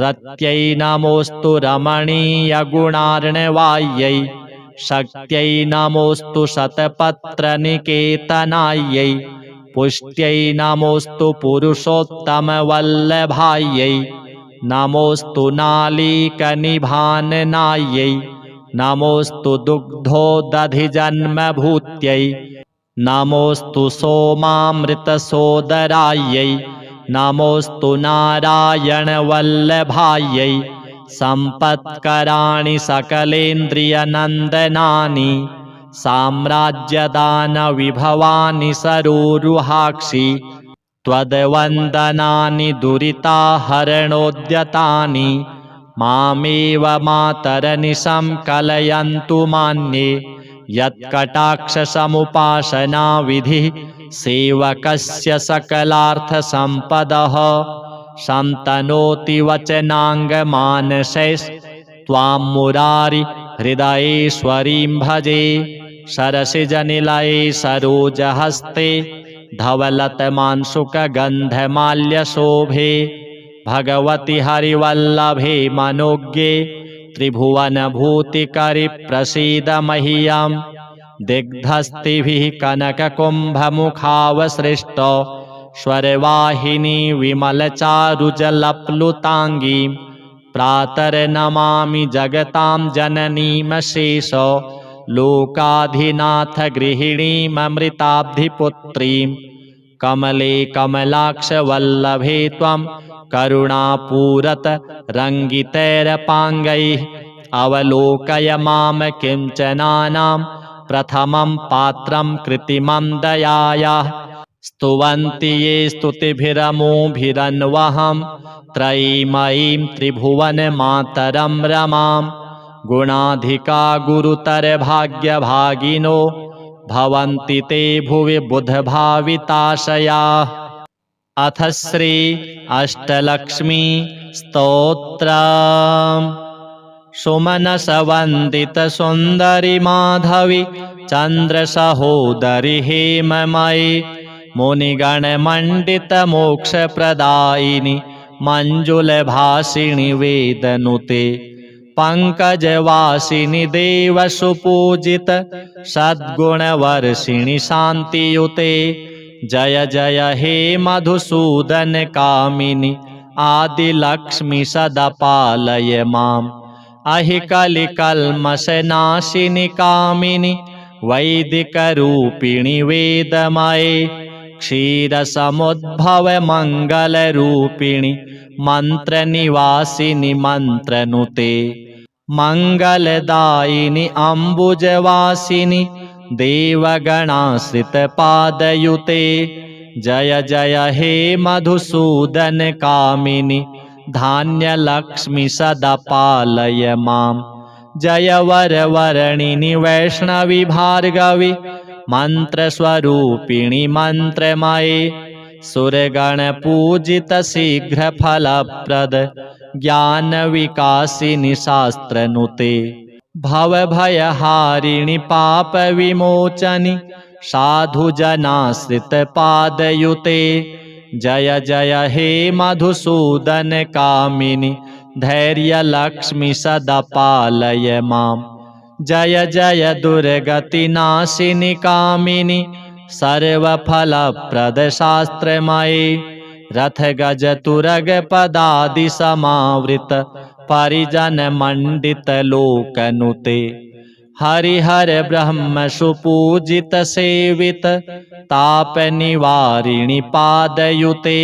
रत्यै नमोऽस्तु रमणीयगुणार्णवायै शक्त्यै नमोऽस्तु शतपत्रनिकेतनायै पुष्ट्यै नमोऽस्तु पुरुषोत्तमवल्लभायै नमोऽस्तु नालीकनिभाननायै नमोऽस्तु दुग्धोदधिजन्मभूत्यै नमोऽस्तु सोमामृतसोदरायै नमोऽस्तु नारायणवल्लभायै सम्पत्कराणि सकलेन्द्रियनन्दनानि साम्राज्यदानविभवानि सरोरुहाक्षि त्वद्वन्दनानि दुरिताहरणोद्यतानि मामेव मातरनिशं कलयन्तु मान्ये यत्कटाक्षसमुपासनाविधिः सेवकस्य सकलार्थसम्पदः शन्तनोति वचनाङ्गमानसैस्त्वां मुरारि हृदयेश्वरीं भजे सरसिजनिलये सरोजहस्ते धवलतमांशुकगन्धमाल्यशोभे भगवति हरिवल्लभे मनोज्ञे त्रिभुवनभूतिकरि प्रसीद मह्यं दिग्धस्तिभिः कनककुम्भमुखावसृष्ट स्वरवाहिनी विमलचारुजलप्लुताङ्गीं प्रातर्नमामि जगतां जननीमशेष लोकाधिनाथ गृहिणीममृताब्धिपुत्रीं कमले कमलाक्षवल्लभे त्वं करुणापूरत रङ्गितैरपाङ्गैः अवलोकय मां किञ्चनानां प्रथमं पात्रं कृत्रिमं दयायाः स्तुवन्ति ये स्तुतिभिरमोभिरन्वहं त्रयीमयीं त्रिभुवनमातरं रमां गुणाधिका गुरुतरभाग्यभागिनो भवन्ति ते भुवि बुधभाविताशयाः। अथ श्री अष्टलक्ष्मी स्तोत्रम्। सुमनसवन्दित सुन्दरि माधवी चन्द्रसहोदरि हेममयि मुनिगणमण्डित मोक्षप्रदायिनि मञ्जुलभासिनि वेदनुते पङ्कजवासिनि देवसुपूजित सद्गुणवर्षिणि शान्तियुते जय जय हे मधुसूदन कामिनि आदिलक्ष्मि सदा पालय माम् अहि कलिकल्मषनाशिनि कामिनि वैदिकरूपिणि वेदमये क्षीरसमुद्भव मङ्गलरूपिणि मन्त्रनिवासिनि मन्त्रनुते मङ्गलदायिनि अम्बुजवासिनि देवगणाश्रितपादयुते जय जय हे मधुसूदन कामिनि धान्यलक्ष्मि सदा पालय माम् जय वरवर्णिनि वैष्णवि भार्गवि मन्त्रस्वरूपिणि मन्त्रमये सुरगणपूजित शीघ्रफलप्रद ज्ञानविकासिनि शास्त्रनुते भवभयहारिणि पापविमोचनि साधुजनाश्रितपादयुते जय जय हे मधुसूदन कामिनि धैर्यलक्ष्मि सदा पालय माम् जय जय दुर्गतिनाशिनि कामिनि सर्वफलप्रदशास्त्रमये रथगजतुरगपदादिसमावृत परिजनमण्डितलोकनुते हरिहर ब्रह्म सुपूजित सेवित तापनिवारिणि पादयुते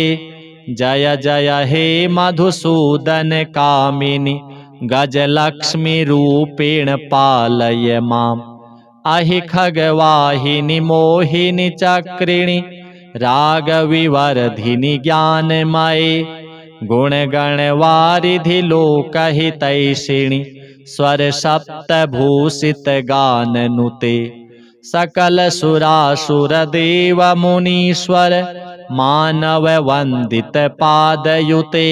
जय जय हे मधुसूदन कामिनि गजलक्ष्मि रूपेण पालय माम् अहि खगवाहिनि मोहिनि चक्रिणि रागविवर्धिनि ज्ञानमये गुणगणवारिधि लोकहितैषिणि स्वरसप्तभूषित गाननुते सकल सुरासुर देव मुनीश्वर मानव वन्दित पादयुते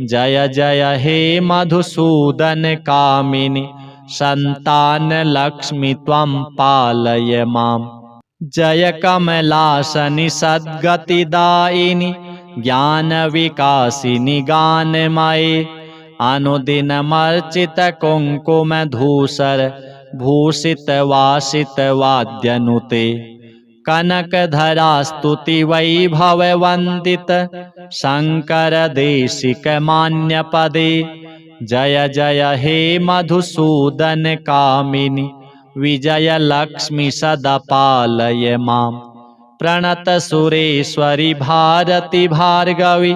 जय जय हे मधुसूदन कामिनि संतान लक्ष्मि त्वं पालय माम् जय कमलासनि सद्गतिदायिनि ज्ञानविकासिनि गानमये अनुदिनमर्चित कुङ्कुमधूसर भूषित वासित वाद्यनुते कनकधरा स्तुति वैभव वन्दित शङ्कर देशिक मान्यपदे जय जय हे मधुसूदन कामिनि विजयलक्ष्मि सदा पालय माम् प्रणत सुरेश्वरि भारति भार्गवि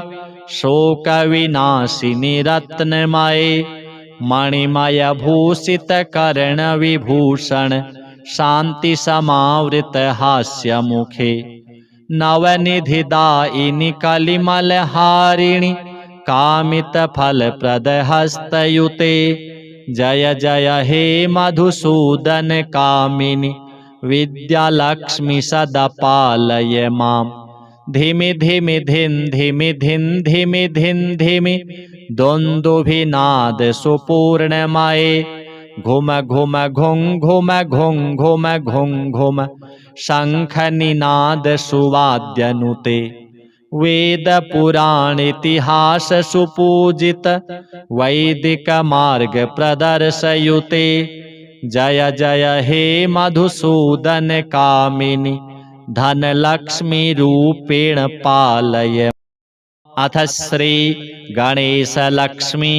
शोकविनाशिनि रत्नमये मणिमय भूषित कर्णविभूषण शान्ति समावृत हास्यमुखे नवनिधिदायिनि कलिमलहारिणि कामितफलप्रद हस्तयुते जय जय हे मधुसूदन कामिनि विद्यालक्ष्मि सदा पालय माम् धिमि धिमि धिन् धिमि धिन् धिमि धिन् धिमि द्वन्द्वभिनाद सुपूर्णमये घुम घुम घुं घुम घुं घुम घुं घुम शङ्खनिनाद सुवाद्यनुते वेद पुराण इतिहास सुपूजित वैदिक मार्ग प्रदर्शयुते जय जय हे मधुसूदन कामिनि धनलक्ष्मि रूपेण पालय अथ श्री गणेशलक्ष्मी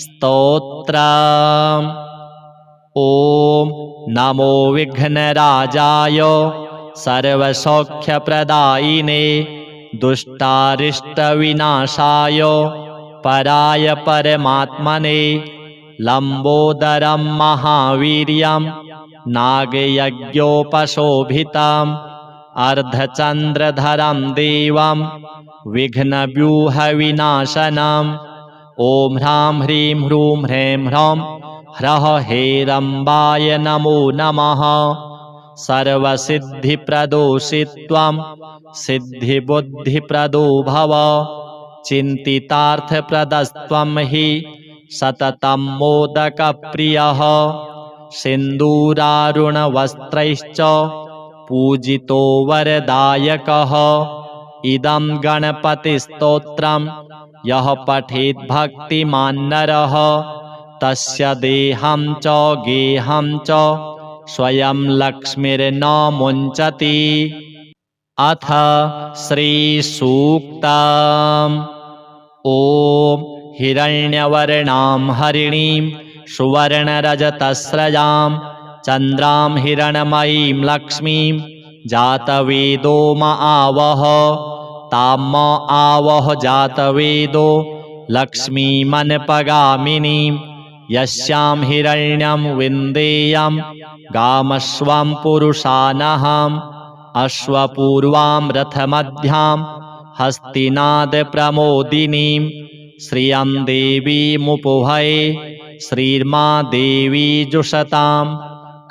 स्तोत्रम् ॐ नमो विघ्नराजाय सर्वसौख्यप्रदायिने दुष्टारिष्टविनाशाय पराय परमात्मने लम्बोदरं महावीर्यं नागयज्ञोपशोभितम् अर्धचन्द्रधरं देवं विघ्नव्यूहविनाशनम् ॐ ह्रां ह्रीं ह्रूं ह्रैं ह्रौं ह्रः हेरम्बाय नमो नमः सर्वसिद्धिप्रदोषित्वं सिद्धिबुद्धिप्रदो भव। चिन्तितार्थप्रदस्त्वं हि सततं मोदकप्रियः। सिन्दूरारुणवस्त्रैश्च पूजितो वरदायकः। इदं गणपतिस्तोत्रं यः पठेत् भक्तिमान् नरः तस्य देहं च गेहं च स्वयं लक्ष्मीर्न मुञ्चति। अथ श्रीसूक्तम्। ॐ हिरण्यवर्णां हरिणीं सुवर्णरजतस्रजां चन्द्रां हिरण्मयीं लक्ष्मीं जातवेदो म आवह। तां म आवह जातवेदो लक्ष्मीमनपगामिनीं। यस्यां हिरण्यं विन्देयं गामश्वं पुरुषानहम्। अश्वपूर्वां रथमध्यां हस्तिनादप्रमोदिनीं। श्रियं देवीमुपभये श्रीर्मा देवी जुषतां।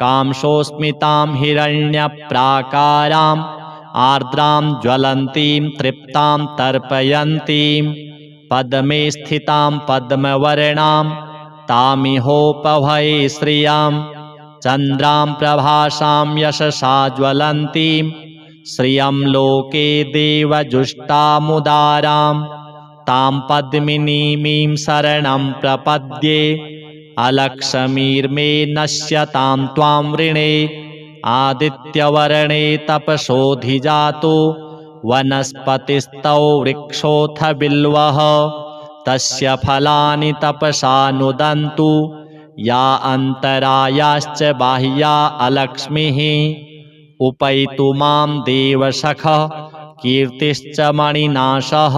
कांसोऽस्मितां हिरण्यप्राकाराम् आर्द्रां ज्वलन्तीं तृप्तां तर्पयन्तीं। पद्मे स्थितां पद्मवर्णां तामिहोपभये श्रियं। चन्द्रां प्रभासां यशसा ज्वलन्तीं श्रियं लोके देवजुष्टामुदारां। तां पद्मिनीमीं शरणं प्रपद्ये अलक्ष्मीर्मे नश्यतां त्वां वृणे। आदित्यवर्णे तपसोऽधिजातो वनस्पतिस्तौ वृक्षोऽथ बिल्वः। तस्य फलानि तपसा नुदन्तु या अन्तरायाश्च बाह्या अलक्ष्मीः। उपैतु मां देवसखः कीर्तिश्च मणिनाशः।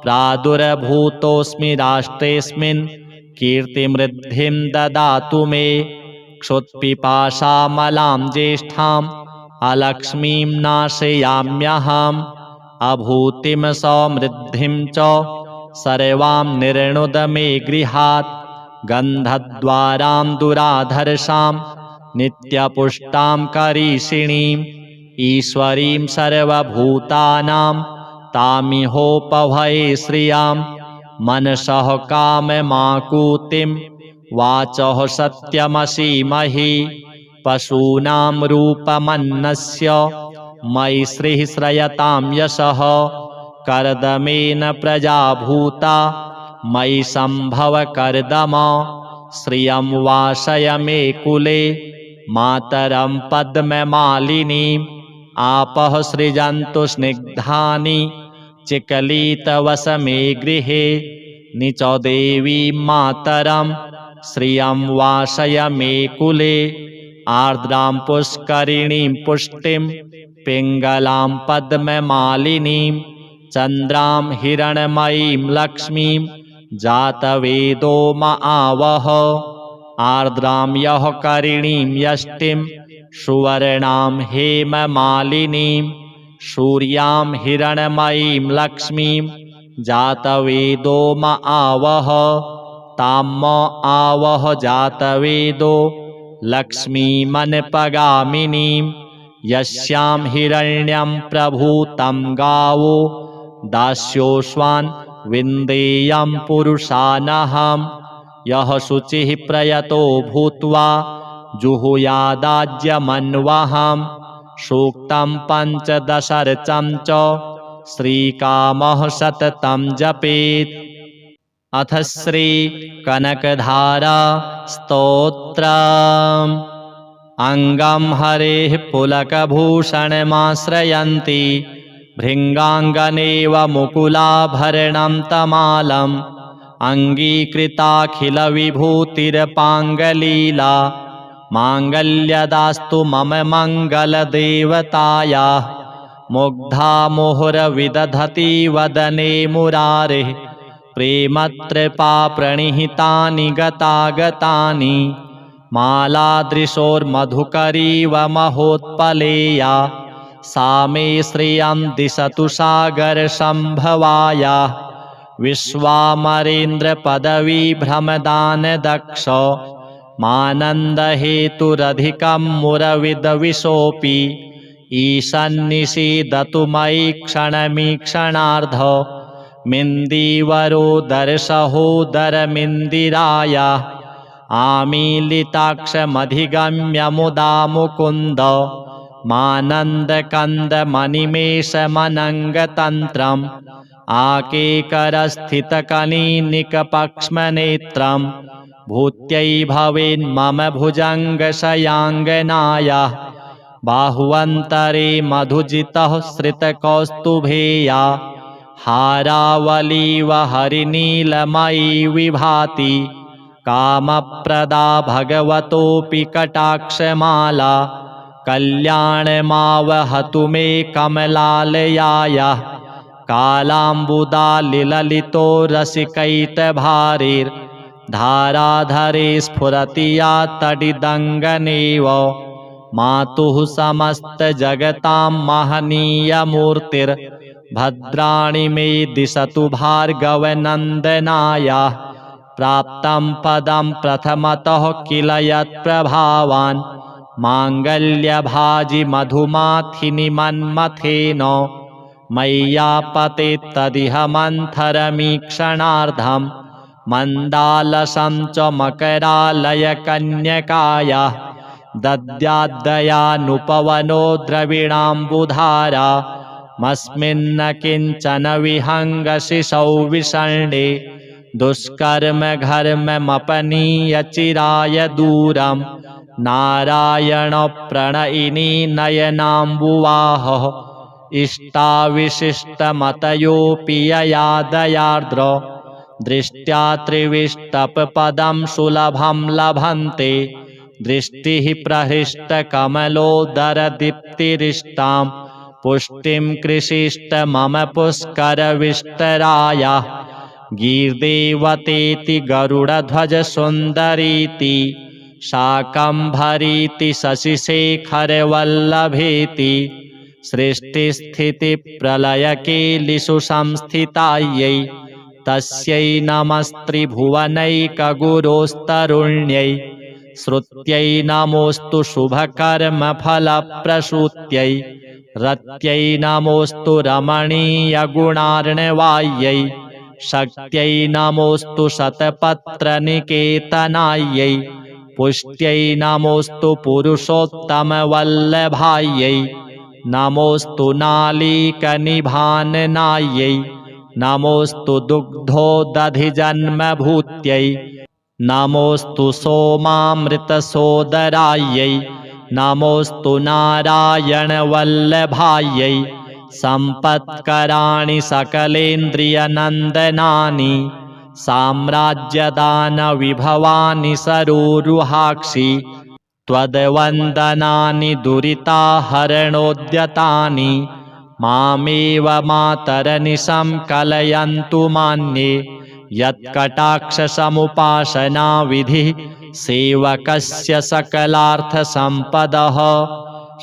प्रादुर्भूतोऽस्मि राष्ट्रेऽस्मिन् कीर्तिमृद्धिं ददातु मे। क्षुत्पिपासामलां ज्येष्ठाम् अलक्ष्मीं नाशयाम्यहम्। अभूतिं समृद्धिं च सर्वां निर्णुद मे गृहात्। गन्धद्वारां दुराधर्षां नित्यपुष्टां करीषिणीम्। ईश्वरीं सर्वभूतानां तामिहोपभये श्रियां। मनसः काममाकुतिं वाचः सत्यमसीमहि। पशूनां रूपमन्नस्य मयि श्रीः श्रयतां यशः। कर्दमेन प्रजा भूता मयि सम्भव कर्दम। श्रियं वासय मे कुले मातरं पद्ममालिनीम्। आपः सृजन्तु स्निग्धानि चिकलितवस मे गृहे। निच देवीं मातरं श्रियं वासय मे कुले। आर्द्रां पुष्करिणीं पुष्टिं पिङ्गलां पद्ममालिनीं। चन्द्रां हिरण्मयीं लक्ष्मीं जातवेदो म आवह। आर्द्रां यः करिणीं यष्टिं सुवर्णां हेममालिनीं। सूर्यां हिरण्मयीं लक्ष्मीं जातवेदो म आवह। तां म आवह जातवेदो लक्ष्मीमनपगामिनीं। यस्यां हिरण्यं प्रभूतं गावो दास्योऽश्वान् विन्देयं पुरुषानहम्। यः शुचिः प्रयतो भूत्वा जुहुयादाज्यमन्वहम्। सूक्तं पञ्चदशर्चं च श्रीकामः सततं जपेत्। अथ श्री कनकधारा स्तोत्रम्। अङ्गं हरेः पुलकभूषणमाश्रयन्ति भृङ्गाङ्गनेव मुकुलाभरणं तमालम्। अङ्गीकृताखिलविभूतिरपाङ्गलीला माङ्गल्यदास्तु मम मङ्गलदेवतायाः। मुग्धा मुहुरविदधति वदने मुरारेः प्रेमतृपा प्रणिहितानि गतागतानि। मालादृशोर्मधुकरीव महोत्पलेया सा मे श्रियं दिशतु सागरसम्भवाया। विश्वामरेन्द्रपदवीभ्रमदानदक्ष मानन्दहेतुरधिकं मुरविदविशोऽपि ईशन्निषीदतु मयि क्षणमीक्षणार्ध मिन्दीवरो दर्शहोदरमिन्दिराया आमीलिताक्षमधिगम्य मुदा मुकुन्द मानन्दकन्दमनिमेषमनङ्गतन्त्रम् आकेकरस्थितकनीनिकपक्ष्मनेत्रम् भूत्यै भवेन्मम भुजङ्गशयाङ्गनाया बाहुवन्तरे मधुजितः श्रितकौस्तुभेया हारावलीव हरिनीलमयी विभाति कामप्रदा भगवतोऽपि कटाक्षमाला कल्याणमावहतु मे कमलालयाया कालाम्बुदालिललितो रसिकैटभारिर्धाराधरे स्फुरति या तडिदङ्गनेव मातुः समस्तजगतां महनीयमूर्तिर्भद्राणि मे दिशतु भार्गवनन्दनाया प्राप्तं पदं प्रथमतः किल यत्प्रभावान् माङ्गल्यभाजि मधुमाथिनि मन्मथेन मय्यापते तदिह मन्थरमीक्षणार्धं मन्दालसं च मकरालयकन्यकाया दद्याद्दयानुपवनो द्रविणाम्बुधारा मस्मिन्न किञ्चन विहङ्गशिशौ विषण्णे दुष्कर्म घर्ममपनीय चिराय दूरं नारायण प्रणयिनी नयनाम्बुवाहः इष्टाविशिष्टमतयोऽपि यया दयार्द्र दृष्ट्या त्रिविष्टपपदं सुलभं लभन्ते दृष्टिः प्रहृष्टकमलोदरदीप्तिरिष्टां पुष्टिं कृषिष्ट मम पुष्करविष्टराया गीर्देवतेति गरुडध्वजसुन्दरीति शाकम्भरीति शशिशेखरवल्लभेति सृष्टिस्थितिप्रलयकेलिषु संस्थितायै तस्यै नमस्त्रिभुवनैकगुरोस्तरुण्यै श्रुत्यै नमोऽस्तु शुभकर्मफलप्रसूत्यै रत्यै नमोऽस्तु रमणीयगुणार्णवायै शक्त्यै नमोऽस्तु शतपत्रनिकेतनायै पुष्ट्यै नमोऽस्तु पुरुषोत्तमवल्लभायै नमोऽस्तु नालीकनिभाननायै नमोऽस्तु दुग्धोदधिजन्मभूत्यै नमोऽस्तु सोमामृतसोदरायै नमोऽस्तु नारायणवल्लभायै सम्पत्कराणि सकलेन्द्रियनन्दनानि साम्राज्यदानविभवानि सरोरुहाक्षि त्वद्वन्दनानि दुरिताहरणोद्यतानि मामेव मातरनिशं कलयन्तु मान्ये यत्कटाक्षसमुपासनाविधिः सेवकस्य सकलार्थसम्पदः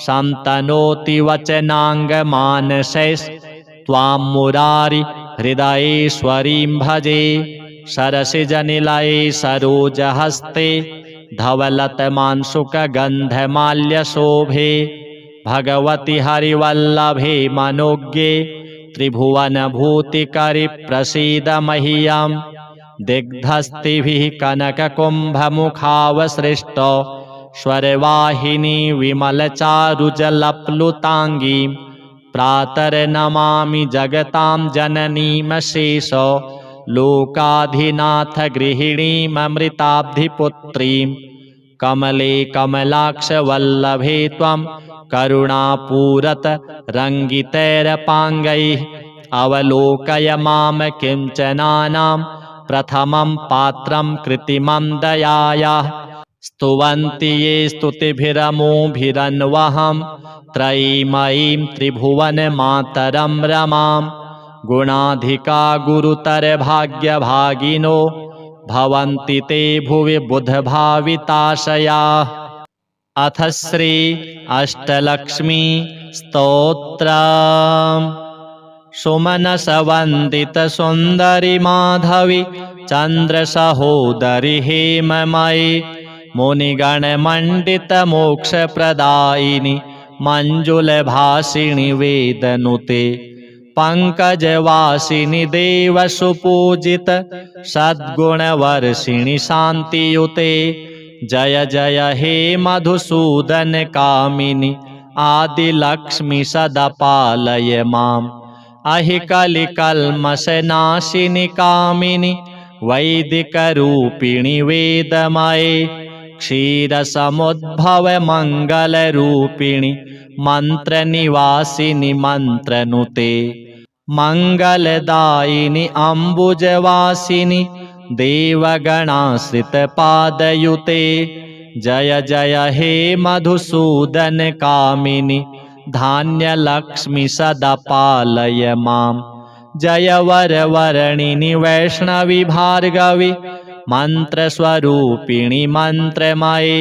सन्तनोति वचनाङ्गमानसैस्त्वां मुरारि हृदयेश्वरीं भजे सरसिजनिलये सरोजहस्ते धवलतमांशुकगन्धमाल्यशोभे भगवति हरिवल्लभे मनोज्ञे त्रिभुवनभूतिकरि प्रसीद मह्यं दिग्धस्तिभिः कनककुम्भमुखावसृष्ट स्वरवाहिनी विमलचारुजलप्लुताङ्गीं प्रातर्नमामि जगतां जननीमशेष लोकाधिनाथ गृहिणीममृताब्धिपुत्रीं कमले कमलाक्षवल्लभे त्वं करुणापूरत रङ्गितैरपाङ्गैः अवलोकय मां किञ्चनानां प्रथमं पात्रं कृत्रिमं दयायाः स्तुवन्ति ये स्तुतिभिरमोभिरन्वहं त्रयीमयीं त्रिभुवनमातरं रमां गुणाधिका गुरुतरभाग्यभागिनो भवन्ति ते भुवि बुधभाविताशयाः। अथ श्री अष्टलक्ष्मी स्तोत्रम्। सुमनसवन्दितसुन्दरि माधवी चन्द्रसहोदरि हेममयि मुनिगण मंडित मोक्ष प्रदायिनी मंजुल भाषिणी वेदनुते पंकजवासिनी देव सुपूजित सद्गुण वर्षिणी शांतियुते जय जय हे मधुसूदन कामिनी आदि लक्ष्मी सदा पालय माम अहि कलि कल्मषनाशिनी कामिनी वैदिक रूपिणी वेदमये क्षीर समुद्भव मंगल रूपिणी मंत्र निवासिनी मंत्र नुते मंगलदायिनी अम्बुजवासिनी देवगणाश्रित पादयुते जय जय हे मधुसूदन कामिनी धान्य लक्ष्मी सदा पालय माम जय वर वर्णिनी वैष्णवी भार्गवी मंत्र स्वरूपिणी मंत्रमये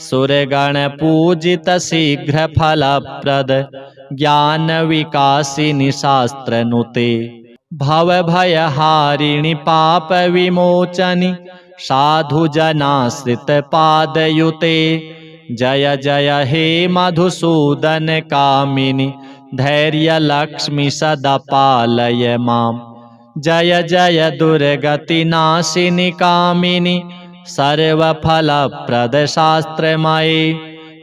सुरगण पूजित शीघ्र फलप्रद ज्ञान विकासिनी शास्त्र नुते भव भय हारिणी पाप विमोचनी साधु जनाश्रित पादयुते जय जय हे मधुसूदन कामिनी धैर्य लक्ष्मी सदा पालय माम जय जय दुर्गति नाशिनी कामिनी सर्वफल प्रद शास्त्रमये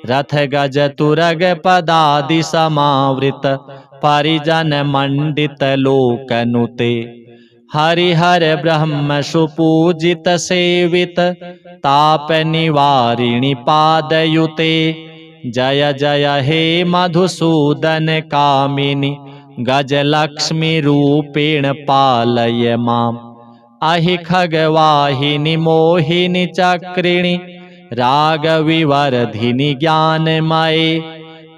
रथ गज तुरग पदादि समावृत परिजन मंडित लोकनुते हरिहर ब्रह्म सुपूजित सेवित ताप निवारिणी पादयुते जय जय हे मधुसूदन कामिनी गज लक्ष्मी रूपेण पालय माम अहि खगवाहिनी मोहिनी चक्रिणी राग विवर्धिनी ज्ञानमये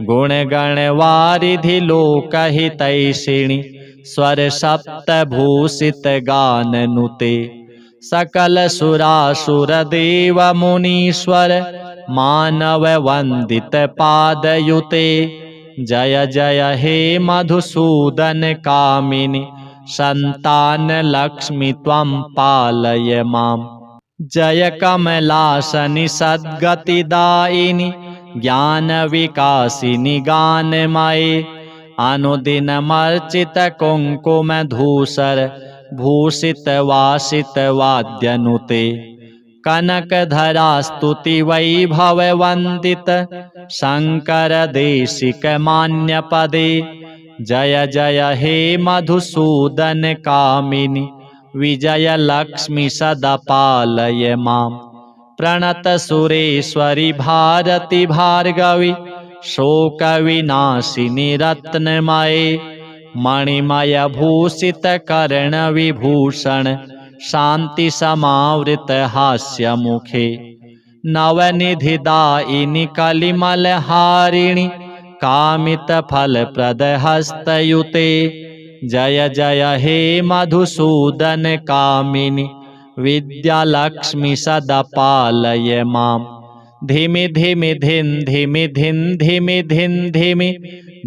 गुण गण वारिधि लोकहितैषिणी स्वर सप्त भूषित गान नुते सकल सुरासुर देव मुनीश्वर मानव वंदित पादयुते जय जय हे मधुसूदन कामिनी संतान लक्ष्मी त्वं पालय माम जय कमलासनि सद्गतिदायिनी ज्ञान विकासिनी गानमये अनुदिन मर्चित कुंकुम धूसर भूषित वासित वाद्यनुते कनक धरा स्तुति वैभव वंदित शंकर देशिक मान्य पदे जय जय हे मधुसूदन कामिनी विजय लक्ष्मी सदा पालय माम प्रणत सुरेश्वरी भारती भार्गवी शोक विनाशिनी रत्नमये मणिमय भूषित कर्ण विभूषण शांति समावृत हास्य मुखे नवनिधिदायिनी कलिमल हारिणी कामित फल प्रद हस्तयुते जय जय हे मधुसूदन कामिनी विद्या लक्ष्मी सदा पालय माम धिमि धिमि धिन धिमि धिन धिमि धिन धिमि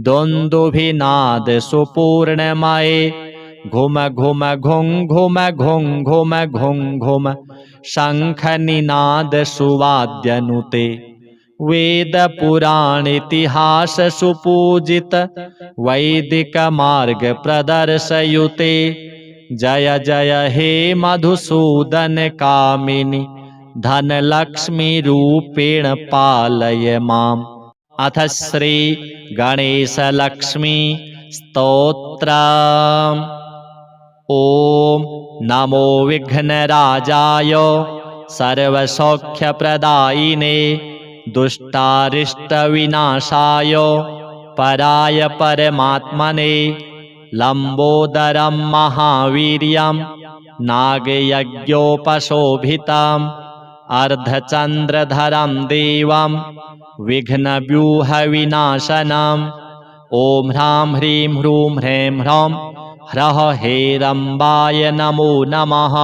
दोन्दुभिनाद सुपूर्णमये घुम घुम घुं घुम घुं घुम घुं घुम शंख निनाद सुवाद्यनुते वेद पुराण इतिहास सुपूजित वैदिक मार्ग प्रदर्शयुते जय जय हे मधुसूदन कामिनी धन लक्ष्मी रूपेण पालय माम अथ श्री गणेश लक्ष्मी स्तोत्रम् ओम नमो विघ्नराजाय सर्वसौख्यप्रदायिने दुष्टारिष्टविनाशाय पराय परमात्मने लंबोदरं महावीर्यं नागयज्ञोपशोभितम् अर्धचंद्रधरं देवं विघ्नव्यूहविनाशनम् ओम ह्रां ह्रीं ह्रूं ह्रैं ह्रौं ह्रः हेरम्बाय नमो नमः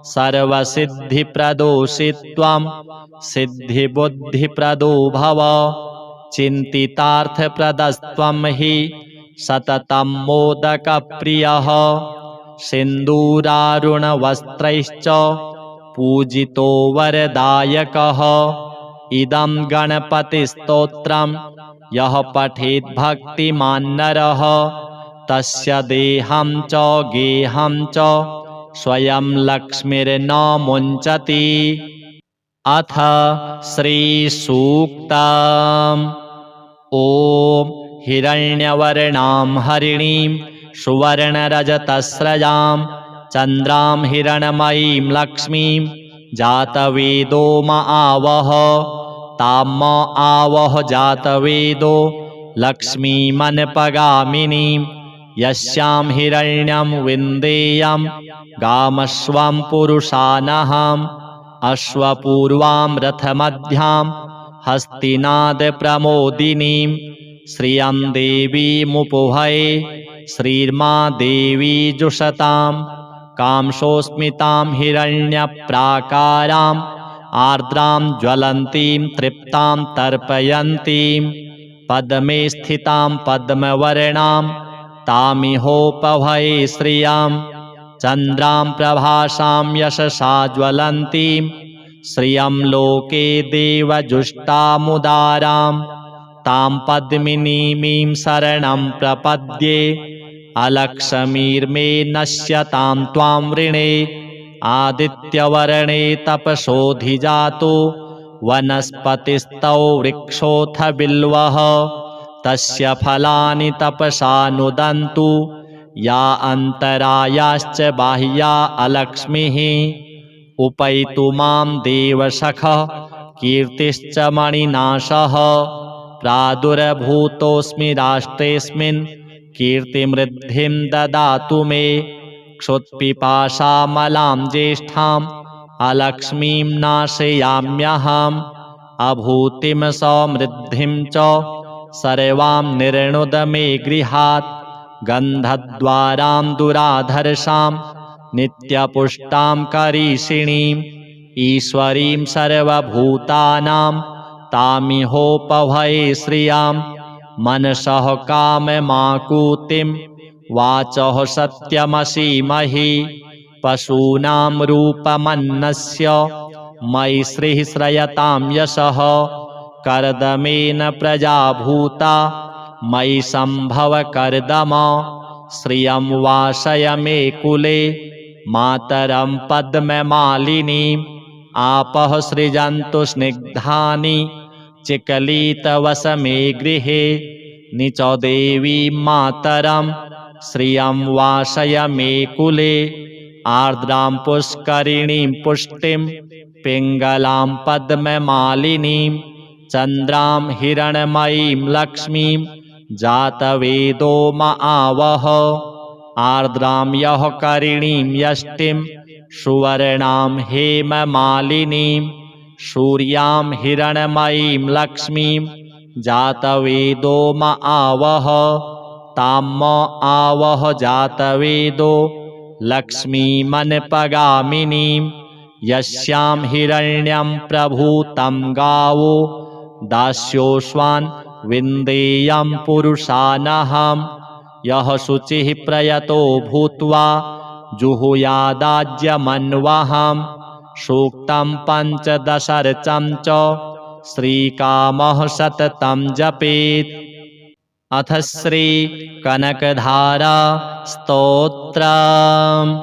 सर्वसिद्धिप्रदोषित्वं सिद्धिबुद्धिप्रदो भव चिन्तितार्थप्रदस्त्वं हि सततं मोदकप्रियः सिन्दूरारुणवस्त्रैश्च पूजितो वरदायकः। इदं गणपतिस्तोत्रं यः पठेत् भक्तिमान् नरः तस्य देहं च गेहं च स्वयं लक्ष्मीर्न मुञ्चति। अथ श्रीसूक्तम्। ॐ हिरण्यवर्णां हरिणीं सुवर्णरजतस्रजां चन्द्रां हिरण्मयीं लक्ष्मीं जातवेदो म आवह। तां म आवह जातवेदो लक्ष्मीमनपगामिनीं यस्यां हिरण्यं विन्देयं गामश्वं पुरुषानहम्। अश्वपूर्वां रथमध्यां हस्तिनादप्रमोदिनीं श्रियं देवीमुपभये श्रीर्मा देवी जुषतां। कांसोऽस्मितां हिरण्यप्राकाराम् आर्द्रां ज्वलन्तीं तृप्तां तर्पयन्तीं पद्मे स्थितां पद्मवर्णां तामिहोपभये श्रियं। चन्द्रां प्रभासां यशसा ज्वलन्तीं श्रियं लोके देवजुष्टामुदारां तां पद्मिनीमीं शरणं प्रपद्ये। अलक्ष्मीर्मे नश्यतां त्वां वृणे आदित्यवर्णे तपसोऽधिजातो वनस्पतिस्तौ वृक्षोऽथ बिल्वः। तस्य फलानि तपसा नुदन्तु या अन्तरायाश्च बाह्या अलक्ष्मीः। उपैतु मां देवसखः कीर्तिश्च मणिनाशः। प्रादुर्भूतोऽस्मि राष्ट्रेऽस्मिन् कीर्तिमृद्धिं ददातु मे। क्षुत्पिपासामलां ज्येष्ठाम् अलक्ष्मीं नाशयाम्यहम्। अभूतिं समृद्धिं च सर्वां निर्णुद मे गृहात्। गन्धद्वारां दुराधर्षां नित्यपुष्टां करीषिणीम् ईश्वरीं सर्वभूतानां तामिहोपभये श्रियां। मनसः काममाकुतिं वाचः सत्यमसीमहि। पशूनां रूपमन्नस्य मयि श्रीः श्रयतां यशः। कर्दमेन प्रजा भूता मयि सम्भव कर्दम। श्रियं वासय मे कुले मातरं पद्ममालिनीम्। आपः सृजन्तु स्निग्धानि चिकलितवस मे गृहे। निच देवीं मातरं श्रियं वासय मे कुले। आर्द्रां पुष्करिणीं पुष्टिं पिङ्गलां पद्ममालिनीं चन्द्रां हिरण्मयीं लक्ष्मीं जातवेदो म आवह। आर्द्रां यः करिणीं यष्टिं सुवर्णां हेममालिनीं सूर्यां हिरण्मयीं लक्ष्मीं जातवेदो म आवह। तां म आवह जातवेदो लक्ष्मीमनपगामिनीं यस्यां हिरण्यं प्रभूतं गावो दास्योऽश्वान् विन्देयं पुरुषानहम्। यः शुचिः प्रयतो भूत्वा जुहुयादाज्यमन्वहम्। सूक्तं पञ्चदशर्चं च श्रीकामः सततं जपेत्। अथ श्री कनकधारा स्तोत्रम्।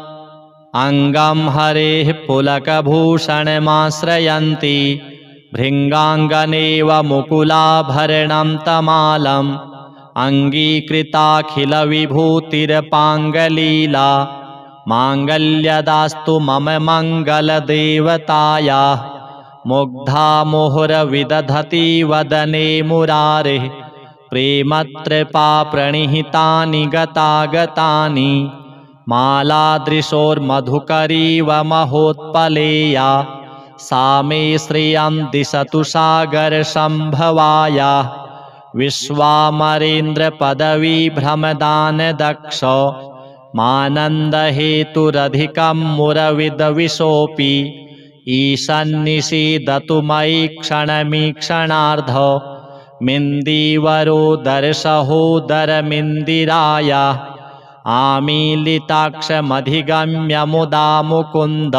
अङ्गं हरेः पुलकभूषणमाश्रयन्ति भृङ्गाङ्गनेव मुकुलाभरणं तमालम्। अङ्गीकृताखिलविभूतिरपाङ्गलीला माङ्गल्यदास्तु मम मङ्गलदेवतायाः। मुग्धा मुहुरविदधति वदने मुरारेः प्रेमतृपा प्रणिहितानि गतागतानि। मालादृशोर्मधुकरीव महोत्पलेया सा मे श्रियं दिशतु सागरसम्भवाया। विश्वामरेन्द्रपदवीभ्रमदानदक्ष मानन्दहेतुरधिकं मुरविदविशोऽपि। ईशन्निषीदतु मयि क्षणमीक्षणार्ध मिन्दीवरोदरसहोदरमिन्दिराया। आमीलिताक्षमधिगम्य मुदा मुकुन्द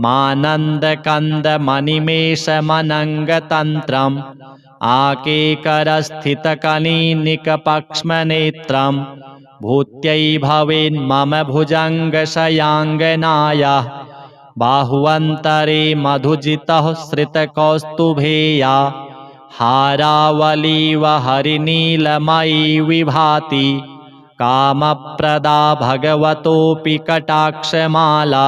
मानन्दकन्दमनिमेषमनङ्गतन्त्रम् आकेकरस्थितकनीनिकपक्ष्मनेत्रम् भूत्यै भवेन्मम भुजङ्गशयाङ्गनायाः बाहुवन्तरे मधुजितः श्रितकौस्तुभेया हारावलीव हरिनीलमयी विभाति कामप्रदा भगवतोऽपि कटाक्षमाला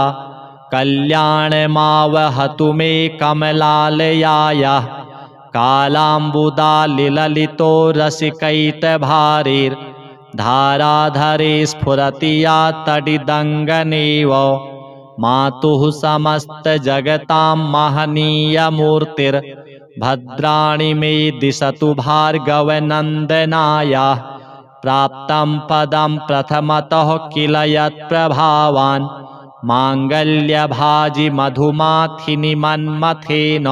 कल्याणमावहतु मे कमलालयायाः कालाम्बुदालिललितो रसिकैतभारिर्धाराधरे स्फुरति या तडिदङ्गनेव मातुः समस्तजगतां महनीयमूर्तिर्भद्राणि मे दिशतु भार्गवनन्दनायाः प्राप्तं पदं प्रथमतः किल यत्प्रभावान् माङ्गल्यभाजि मधुमाथिनि मन्मथेन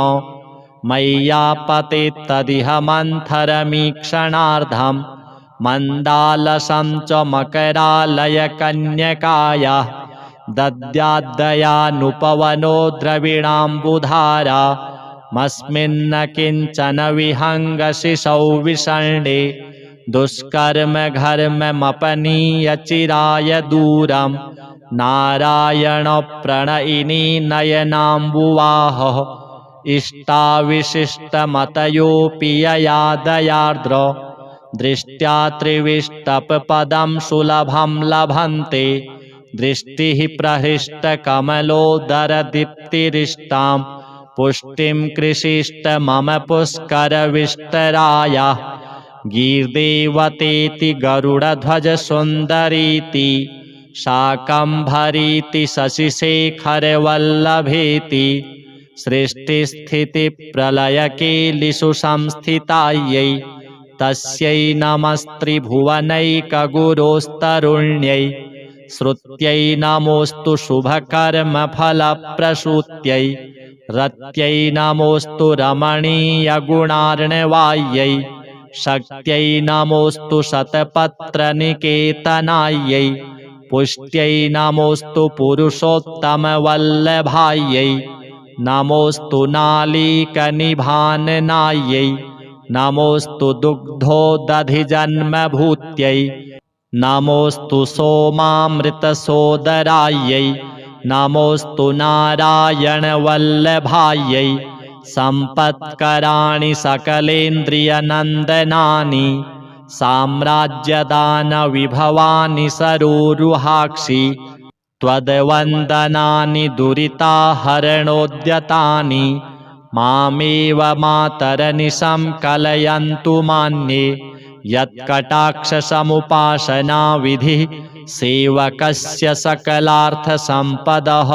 मय्यापतेत्तदिह मन्थरमीक्षणार्धं मन्दालसं च मकरालयकन्यकायाः दद्याद्दयानुपवनो द्रविणाम्बुधारा मस्मिन्न किञ्चन विहङ्गशिशौ विषण्णे दुष्कर्मघर्ममपनीय चिराय दूरं नारायणप्रणयिनी नयनाम्बुवाहः इष्टाविशिष्टमतयोऽपि यया दयार्द्र दृष्ट्या त्रिविष्टपपदं सुलभं लभन्ते दृष्टिः प्रहृष्टकमलोदरदीप्तिरिष्टां पुष्टिं कृषिष्ट मम पुष्करविष्टरायाः गीर्देवतेति गरुडध्वजसुन्दरीति शाकम्भरीति शशिशेखरवल्लभेति सृष्टिस्थितिप्रलयकेलिषु संस्थितायै तस्यै नमस्त्रिभुवनैकगुरोस्तरुण्यै श्रुत्यै नमोऽस्तु शुभकर्मफलप्रसूत्यै रत्यै नमोऽस्तु रमणीयगुणार्णवायै शक्त्यै नमोऽस्तु शतपत्रनिकेतनायै पुष्ट्यै नमोऽस्तु पुरुषोत्तमवल्लभायै नमोऽस्तु नालीकनिभाननायै नमोऽस्तु दुग्धोदधिजन्मभूत्यै नमोऽस्तु सोमामृतसोदरायै नमोऽस्तु नारायणवल्लभायै सम्पत्कराणि सकलेन्द्रियनन्दनानि साम्राज्यदानविभवानि सरोरुहाक्षि त्वद्वन्दनानि दुरिताहरणोद्यतानि मामेव मातरनिशं कलयन्तु मान्ये यत्कटाक्षसमुपासनाविधिः सेवकस्य सकलार्थसम्पदः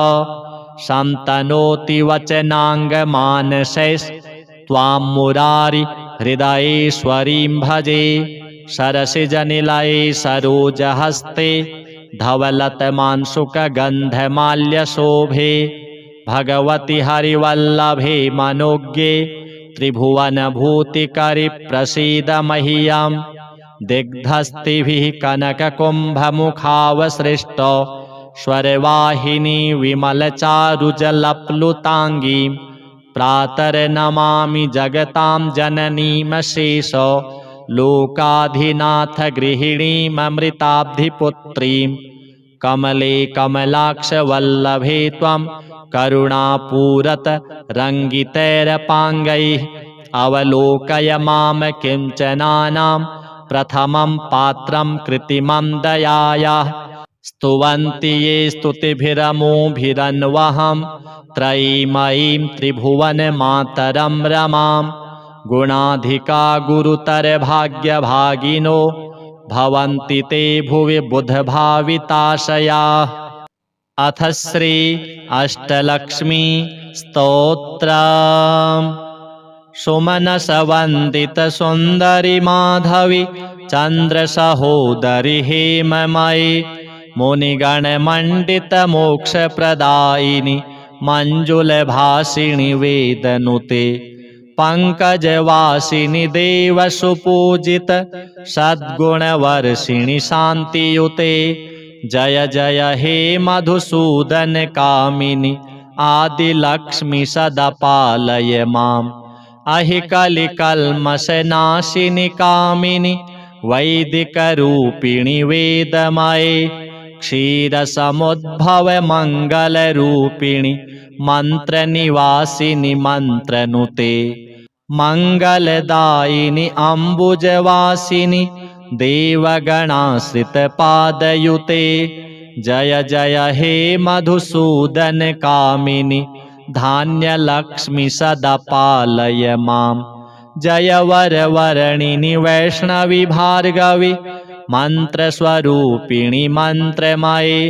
शन्तनोति वचनाङ्गमानसैस्त्वां मुरारि हृदयेश्वरीं भजे सरसिजनिलये सरोजहस्ते धवलतमांशुकगन्धमाल्यशोभे भगवति हरिवल्लभे मनोज्ञे त्रिभुवनभूतिकरि प्रसीद मह्यं दिग्धस्तिभिः कनककुम्भमुखावसृष्ट स्वरवाहिनी विमलचारुजलप्लुताङ्गीं प्रातर्नमामि जगतां जननीमशेष लोकाधिनाथ गृहिणीममृताब्धिपुत्रीं कमले कमलाक्षवल्लभे त्वं करुणापूरत रङ्गितैरपाङ्गैः अवलोकय मां किञ्चनानां प्रथमं पात्रं कृत्रिमं दयायाः स्तुवन्ति ये स्तुतिभिरमोभिरन्वहं त्रयीमयीं त्रिभुवनमातरं रमां गुणाधिका गुरुतरभाग्यभागिनो भवन्ति ते भुवि बुधभाविताशयाः। अथ श्री अष्टलक्ष्मी स्तोत्रम्। सुमनसवन्दितसुन्दरि माधवी चन्द्रसहोदरि हेममयि मुनिगणमण्डितमोक्षप्रदायिनि मञ्जुलभासिनि वेदनुते पंकजवासिनि देवसुपूजित सद्गुणवर्षिणि शान्तियुते जय जय हे मधुसूदन कामिनि आदिलक्ष्मी सदा पालय माम्। अहिकलिकल्मषनाशिनि कामिनि वैदिकरूपिणि वेदमये क्षीरसमुद्भव मङ्गलरूपिणि मन्त्रनिवासिनि मन्त्रनुते मङ्गलदायिनि अम्बुजवासिनि देवगणाश्रितपादयुते जय जय हे मधुसूदन कामिनि धान्यलक्ष्मी सदा पालय माम्। जय वरवर्णिनि वैष्णवी भार्गवी मन्त्रस्वरूपिणि मन्त्रमये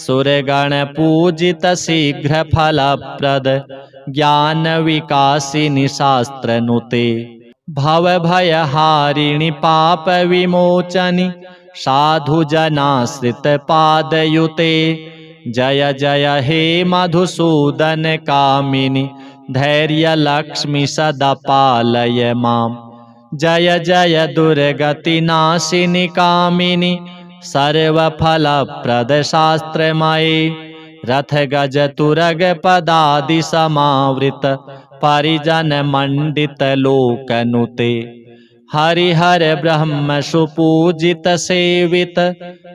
सुरगणपूजित शीघ्रफलप्रद ज्ञानविकासिनि शास्त्रनुते भवभयहारिणि पापविमोचनि साधुजनाश्रितपादयुते जय जय हे मधुसूदन कामिनि धैर्यलक्ष्मी सदा पालय माम्। जय जय दुर्गतिनाशिनि कामिनि सर्वफलप्रद शास्त्रमये रथगज तुरगपदादि समावृत परिजनमण्डित लोकनुते हरिहर ब्रह्म सुपूजित सेवित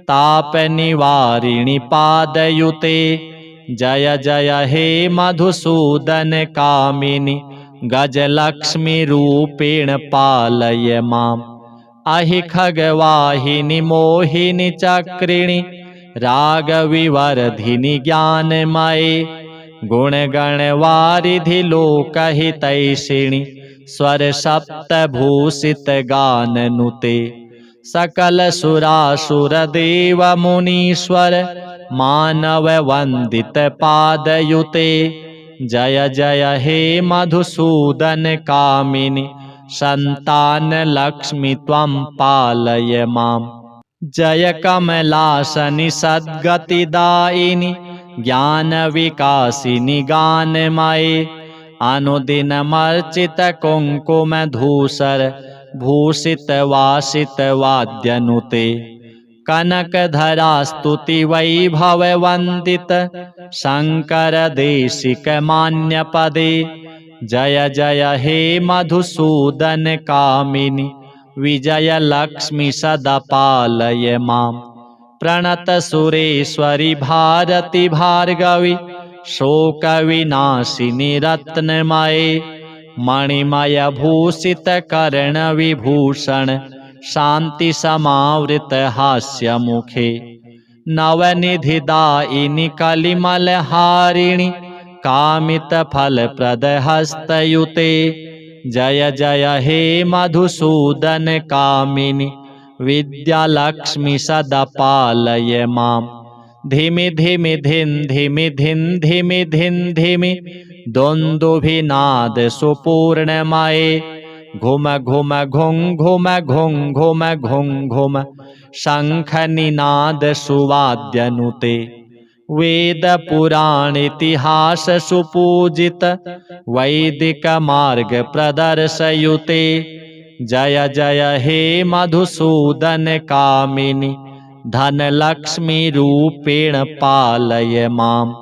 तापनिवारिणि पादयुते जय जय हे मधुसूदन कामिनि गजलक्ष्मी रूपेण पालय माम्। अहि खगवाहिनि मोहिनि चक्रिणि रागविवर्धिनि ज्ञानमये गुणगणवारिधि लोकहितैषिणि स्वर सप्तभूषित गाननुते सकल सुरासुर देव मुनीश्वर मानव वंदित पादयुते जय जय हे मधुसूदन कामिनि संतान लक्ष्मी त्वं पालय माम्। जय कमलासनि सद्गतिदायिनि ज्ञान विकासिनि गानमये अनुदिनमर्चित कुंकुम धूसर भूषित वासित वाद्यनुते कनकधरा स्तुति वैभव वंदित शंकर देशिक मान्य पदे जय जय हे मधुसूदन कामिनि विजय लक्ष्मी सदा पालय माम्। प्रणत सुरेश्वरि भारती भार्गवी शोक विनाशिनि रत्नमये मणिमय भूषित कर्ण विभूषण शांति समावृत हास्य मुखे नवनिधिदायिनि कलिमल हारिणि कामित फल प्रद हस्तयुते जय जय हे मधुसूदन कामिनि विद्यालक्ष्मी सदा पालय माम्। धिमि धिमि धिन धिमि धिन धिमि धिन धिमि दोन्दुभिनाद सुपूर्णमये घुम घुम घुं घुम घुं घुम घुं घुम शंख निनाद सुवाद्यनुते वेद पुराण इतिहास सुपूजित वैदिक मार्ग प्रदर्शयुते जय जय हे मधुसूदन कामिनि धनलक्ष्मी रूपेण पालय माम्।